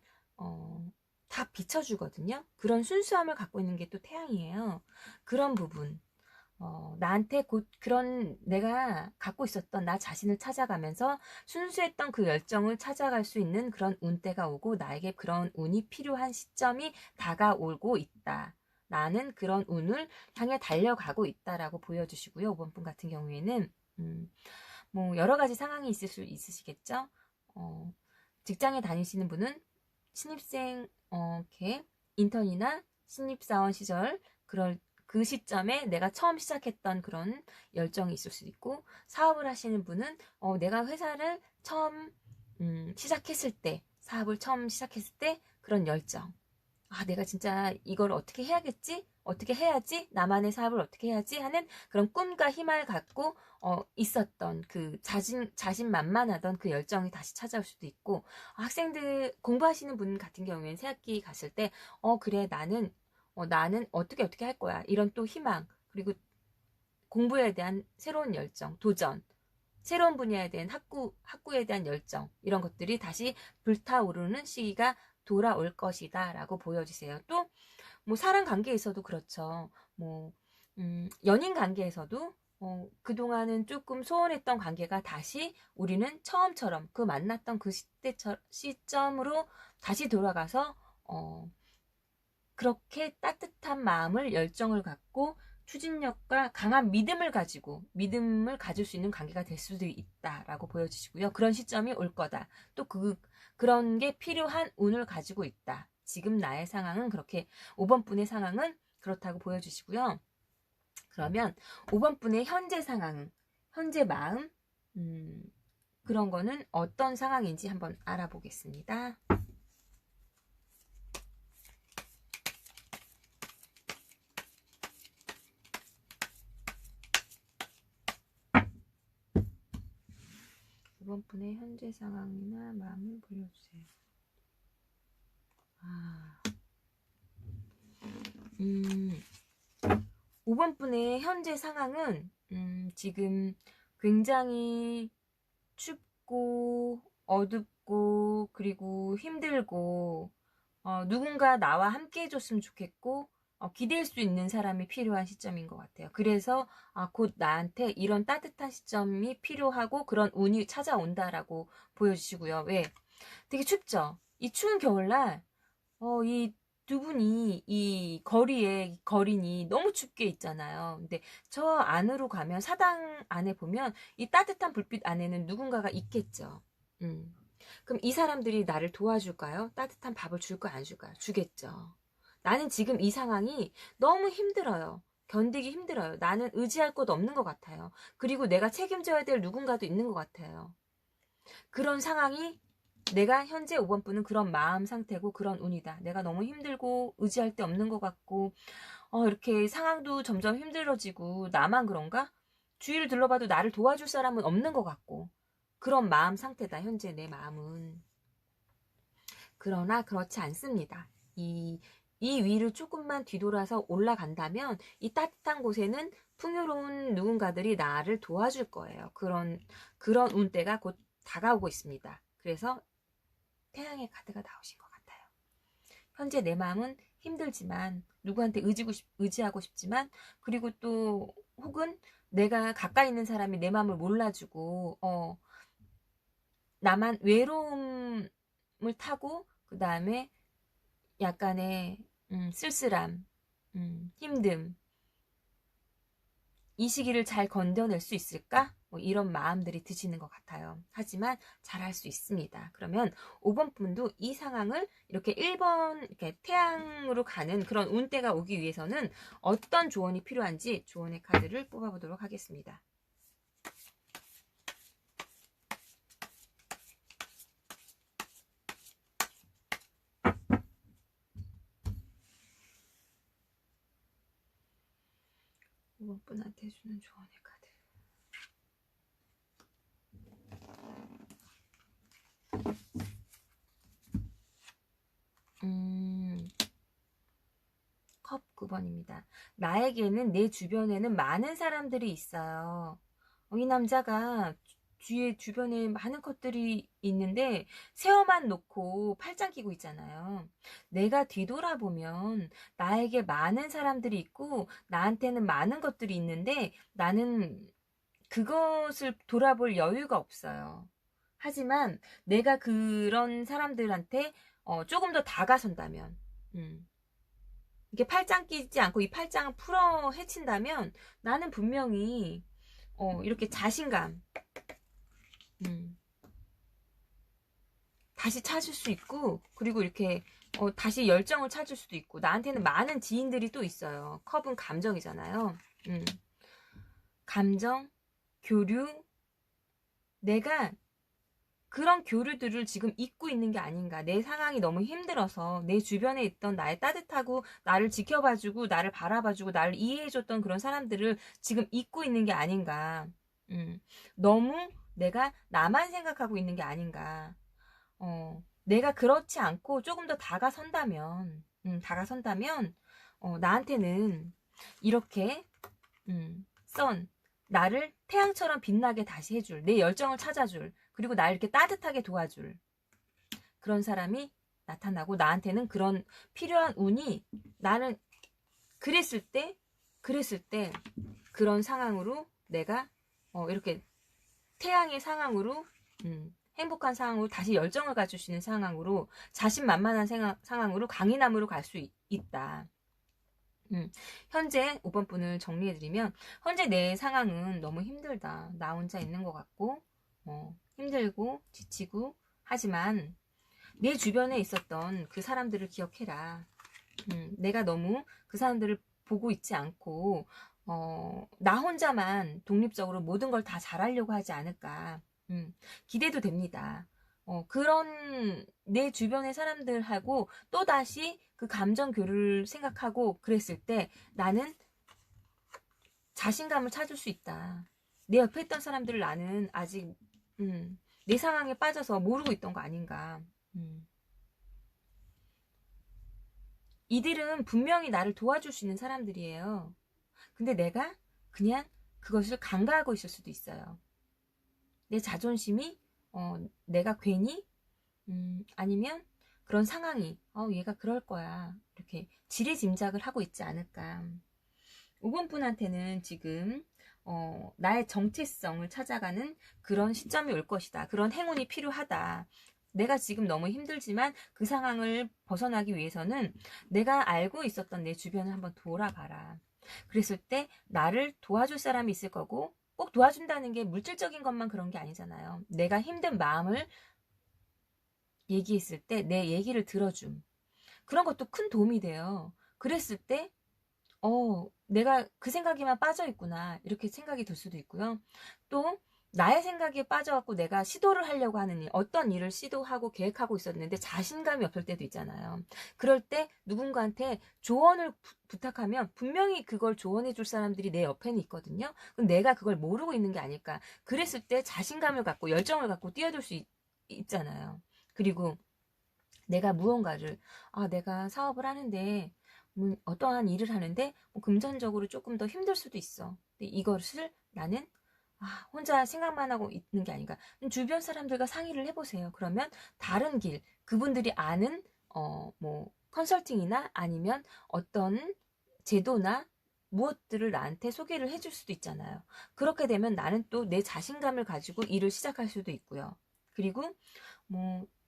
다 비춰주거든요. 그런 순수함을 갖고 있는 게 또 태양이에요. 그런 부분, 나한테 곧 그런 내가 갖고 있었던 나 자신을 찾아가면서 순수했던 그 열정을 찾아갈 수 있는 그런 운때가 오고, 나에게 그런 운이 필요한 시점이 다가오고 있다. 나는 그런 운을 향해 달려가고 있다라고 보여주시고요. 5번 분 같은 경우에는 뭐 여러 가지 상황이 있을 수 있으시겠죠. 직장에 다니시는 분은 신입생 이렇게 인턴이나 신입사원 시절 그 시점에 내가 처음 시작했던 그런 열정이 있을 수도 있고, 사업을 하시는 분은 내가 회사를 처음 사업을 처음 시작했을 때 그런 열정. 내가 진짜 이걸 어떻게 해야겠지? 어떻게 해야지? 나만의 사업을 어떻게 해야지? 하는 그런 꿈과 희망을 갖고 있었던 그 자신만만하던 그 열정이 다시 찾아올 수도 있고, 학생들 공부하시는 분 같은 경우에는 새학기 갔을 때 그래 나는 어떻게 할 거야, 이런 또 희망, 그리고 공부에 대한 새로운 열정, 도전, 새로운 분야에 대한 학구에 대한 열정, 이런 것들이 다시 불타오르는 시기가 돌아올 것이다 라고 보여주세요. 또 뭐 사람 관계에서도 그렇죠. 뭐 연인 관계에서도 그동안은 조금 소원했던 관계가 다시 우리는 처음처럼 그 만났던 그 시점으로 다시 돌아가서 그렇게 따뜻한 마음을, 열정을 갖고 추진력과 강한 믿음을 가질 수 있는 관계가 될 수도 있다라고 보여주시고요. 그런 시점이 올 거다. 또 그런 게 필요한 운을 가지고 있다. 지금 나의 상황은 그렇게, 5번 분의 상황은 그렇다고 보여주시고요. 그러면 5번 분의 현재 상황, 현재 마음, 그런 거는 어떤 상황인지 한번 알아보겠습니다. 5번 분의 현재 상황이나 마음을 보여주세요. 5번 분의 현재 상황은 지금 굉장히 춥고 어둡고 그리고 힘들고, 누군가 나와 함께 해줬으면 좋겠고, 기댈 수 있는 사람이 필요한 시점인 것 같아요. 그래서 곧 나한테 이런 따뜻한 시점이 필요하고 그런 운이 찾아온다라고 보여주시고요. 왜? 되게 춥죠? 이 추운 겨울날 이 두 분이 이 거리에 거린이 너무 춥게 있잖아요. 근데 저 안으로 가면 사당 안에 보면 이 따뜻한 불빛 안에는 누군가가 있겠죠. 그럼 이 사람들이 나를 도와줄까요? 따뜻한 밥을 줄까요? 안 줄까요? 주겠죠. 나는 지금 이 상황이 너무 힘들어요. 견디기 힘들어요. 나는 의지할 곳 없는 것 같아요. 그리고 내가 책임져야 될 누군가도 있는 것 같아요. 그런 상황이 내가 현재 5번 분은 그런 마음 상태고 그런 운이다. 내가 너무 힘들고 의지할 데 없는 것 같고 이렇게 상황도 점점 힘들어지고 나만 그런가? 주위를 둘러봐도 나를 도와줄 사람은 없는 것 같고 그런 마음 상태다. 현재 내 마음은. 그러나 그렇지 않습니다. 이 위를 조금만 뒤돌아서 올라간다면 이 따뜻한 곳에는 풍요로운 누군가들이 나를 도와줄 거예요. 그런 운때가 곧 다가오고 있습니다. 그래서 태양의 카드가 나오신 것 같아요. 현재 내 마음은 힘들지만 누구한테 의지하고 싶지만 그리고 또 혹은 내가 가까이 있는 사람이 내 마음을 몰라주고 나만 외로움을 타고 그 다음에 약간의 쓸쓸함, 힘듦 이 시기를 잘 건져낼 수 있을까? 뭐 이런 마음들이 드시는 것 같아요. 하지만 잘할 수 있습니다. 그러면 5번 분도 이 상황을 이렇게 1번 이렇게 태양으로 가는 그런 운때가 오기 위해서는 어떤 조언이 필요한지 조언의 카드를 뽑아보도록 하겠습니다. 분한테 해주는 조언의 카드. 컵 9번입니다. 나에게는 내 주변에는 많은 사람들이 있어요. 이 남자가 주변에 많은 것들이 있는데 세어만 놓고 팔짱 끼고 있잖아요. 내가 뒤돌아보면 나에게 많은 사람들이 있고 나한테는 많은 것들이 있는데 나는 그것을 돌아볼 여유가 없어요. 하지만 내가 그런 사람들한테 조금 더 다가선다면 이게 팔짱 끼지 않고 이 팔짱을 풀어 헤친다면 나는 분명히 이렇게 자신감 다시 찾을 수 있고 그리고 이렇게 다시 열정을 찾을 수도 있고 나한테는 많은 지인들이 또 있어요. 컵은 감정이잖아요. 감정, 교류 내가 그런 교류들을 지금 잊고 있는 게 아닌가. 내 상황이 너무 힘들어서 내 주변에 있던 나의 따뜻하고 나를 지켜봐주고 나를 바라봐주고 나를 이해해줬던 그런 사람들을 지금 잊고 있는 게 아닌가. 너무 내가 나만 생각하고 있는 게 아닌가. 내가 그렇지 않고 조금 더 다가선다면 나한테는 이렇게 나를 태양처럼 빛나게 다시 해줄 내 열정을 찾아줄 그리고 나를 이렇게 따뜻하게 도와줄 그런 사람이 나타나고 나한테는 그런 필요한 운이 나는 그랬을 때 그런 상황으로 내가 이렇게 태양의 상황으로 행복한 상황으로 다시 열정을 가질 수 있는 상황으로 자신만만한 상황으로 강인함으로 갈 수 있다. 현재 5번 분을 정리해드리면 현재 내 상황은 너무 힘들다. 나 혼자 있는 것 같고 힘들고 지치고 하지만 내 주변에 있었던 그 사람들을 기억해라. 내가 너무 그 사람들을 보고 있지 않고 나 혼자만 독립적으로 모든 걸 다 잘하려고 하지 않을까. 기대도 됩니다. 그런 내 주변의 사람들하고 또다시 그 감정 교류를 생각하고 그랬을 때 나는 자신감을 찾을 수 있다. 내 옆에 있던 사람들을 나는 아직 내 상황에 빠져서 모르고 있던 거 아닌가. 이들은 분명히 나를 도와줄 수 있는 사람들이에요. 근데 내가 그냥 그것을 간과하고 있을 수도 있어요. 내 자존심이 내가 괜히 아니면 그런 상황이 얘가 그럴 거야 이렇게 지레짐작을 하고 있지 않을까. 5번 분한테는 지금 나의 정체성을 찾아가는 그런 시점이 올 것이다. 그런 행운이 필요하다. 내가 지금 너무 힘들지만 그 상황을 벗어나기 위해서는 내가 알고 있었던 내 주변을 한번 돌아봐라. 그랬을 때 나를 도와줄 사람이 있을 거고, 꼭 도와준다는 게 물질적인 것만 그런 게 아니잖아요. 내가 힘든 마음을 얘기했을 때 내 얘기를 들어줌. 그런 것도 큰 도움이 돼요. 그랬을 때 내가 그 생각에만 빠져 있구나. 이렇게 생각이 들 수도 있고요. 또 나의 생각에 빠져갖고 내가 시도를 하려고 하는 일, 어떤 일을 시도하고 계획하고 있었는데 자신감이 없을 때도 있잖아요. 그럴 때 누군가한테 조언을 부탁하면 분명히 그걸 조언해 줄 사람들이 내 옆에는 있거든요. 그럼 내가 그걸 모르고 있는 게 아닐까. 그랬을 때 자신감을 갖고 열정을 갖고 뛰어들 수 있잖아요. 그리고 내가 무언가를, 내가 사업을 하는데, 어떠한 일을 하는데, 금전적으로 조금 더 힘들 수도 있어. 근데 이것을 나는, 혼자 생각만 하고 있는 게 아닌가. 주변 사람들과 상의를 해보세요. 그러면 다른 길, 그분들이 아는, 컨설팅이나 아니면 어떤 제도나 무엇들을 나한테 소개를 해줄 수도 있잖아요. 그렇게 되면 나는 또 내 자신감을 가지고 일을 시작할 수도 있고요. 그리고,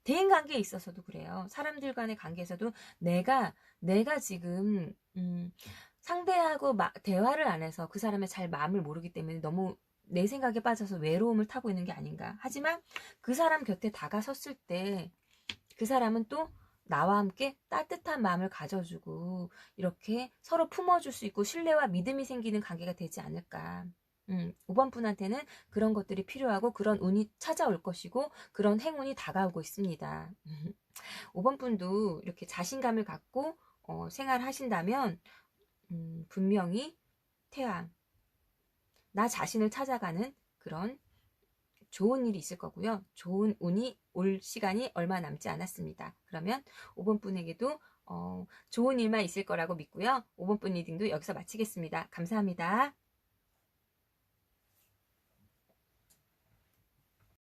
대인 관계에 있어서도 그래요. 사람들 간의 관계에서도 내가 지금 상대하고 대화를 안 해서 그 사람의 잘 마음을 모르기 때문에 너무 내 생각에 빠져서 외로움을 타고 있는 게 아닌가. 하지만 그 사람 곁에 다가섰을 때 그 사람은 또 나와 함께 따뜻한 마음을 가져주고 이렇게 서로 품어줄 수 있고 신뢰와 믿음이 생기는 관계가 되지 않을까. 5번 분한테는 그런 것들이 필요하고 그런 운이 찾아올 것이고 그런 행운이 다가오고 있습니다. 5번 분도 이렇게 자신감을 갖고 생활하신다면 분명히 태양, 나 자신을 찾아가는 그런 좋은 일이 있을 거고요. 좋은 운이 올 시간이 얼마 남지 않았습니다. 그러면 5번 분에게도 좋은 일만 있을 거라고 믿고요. 5번 분 리딩도 여기서 마치겠습니다. 감사합니다.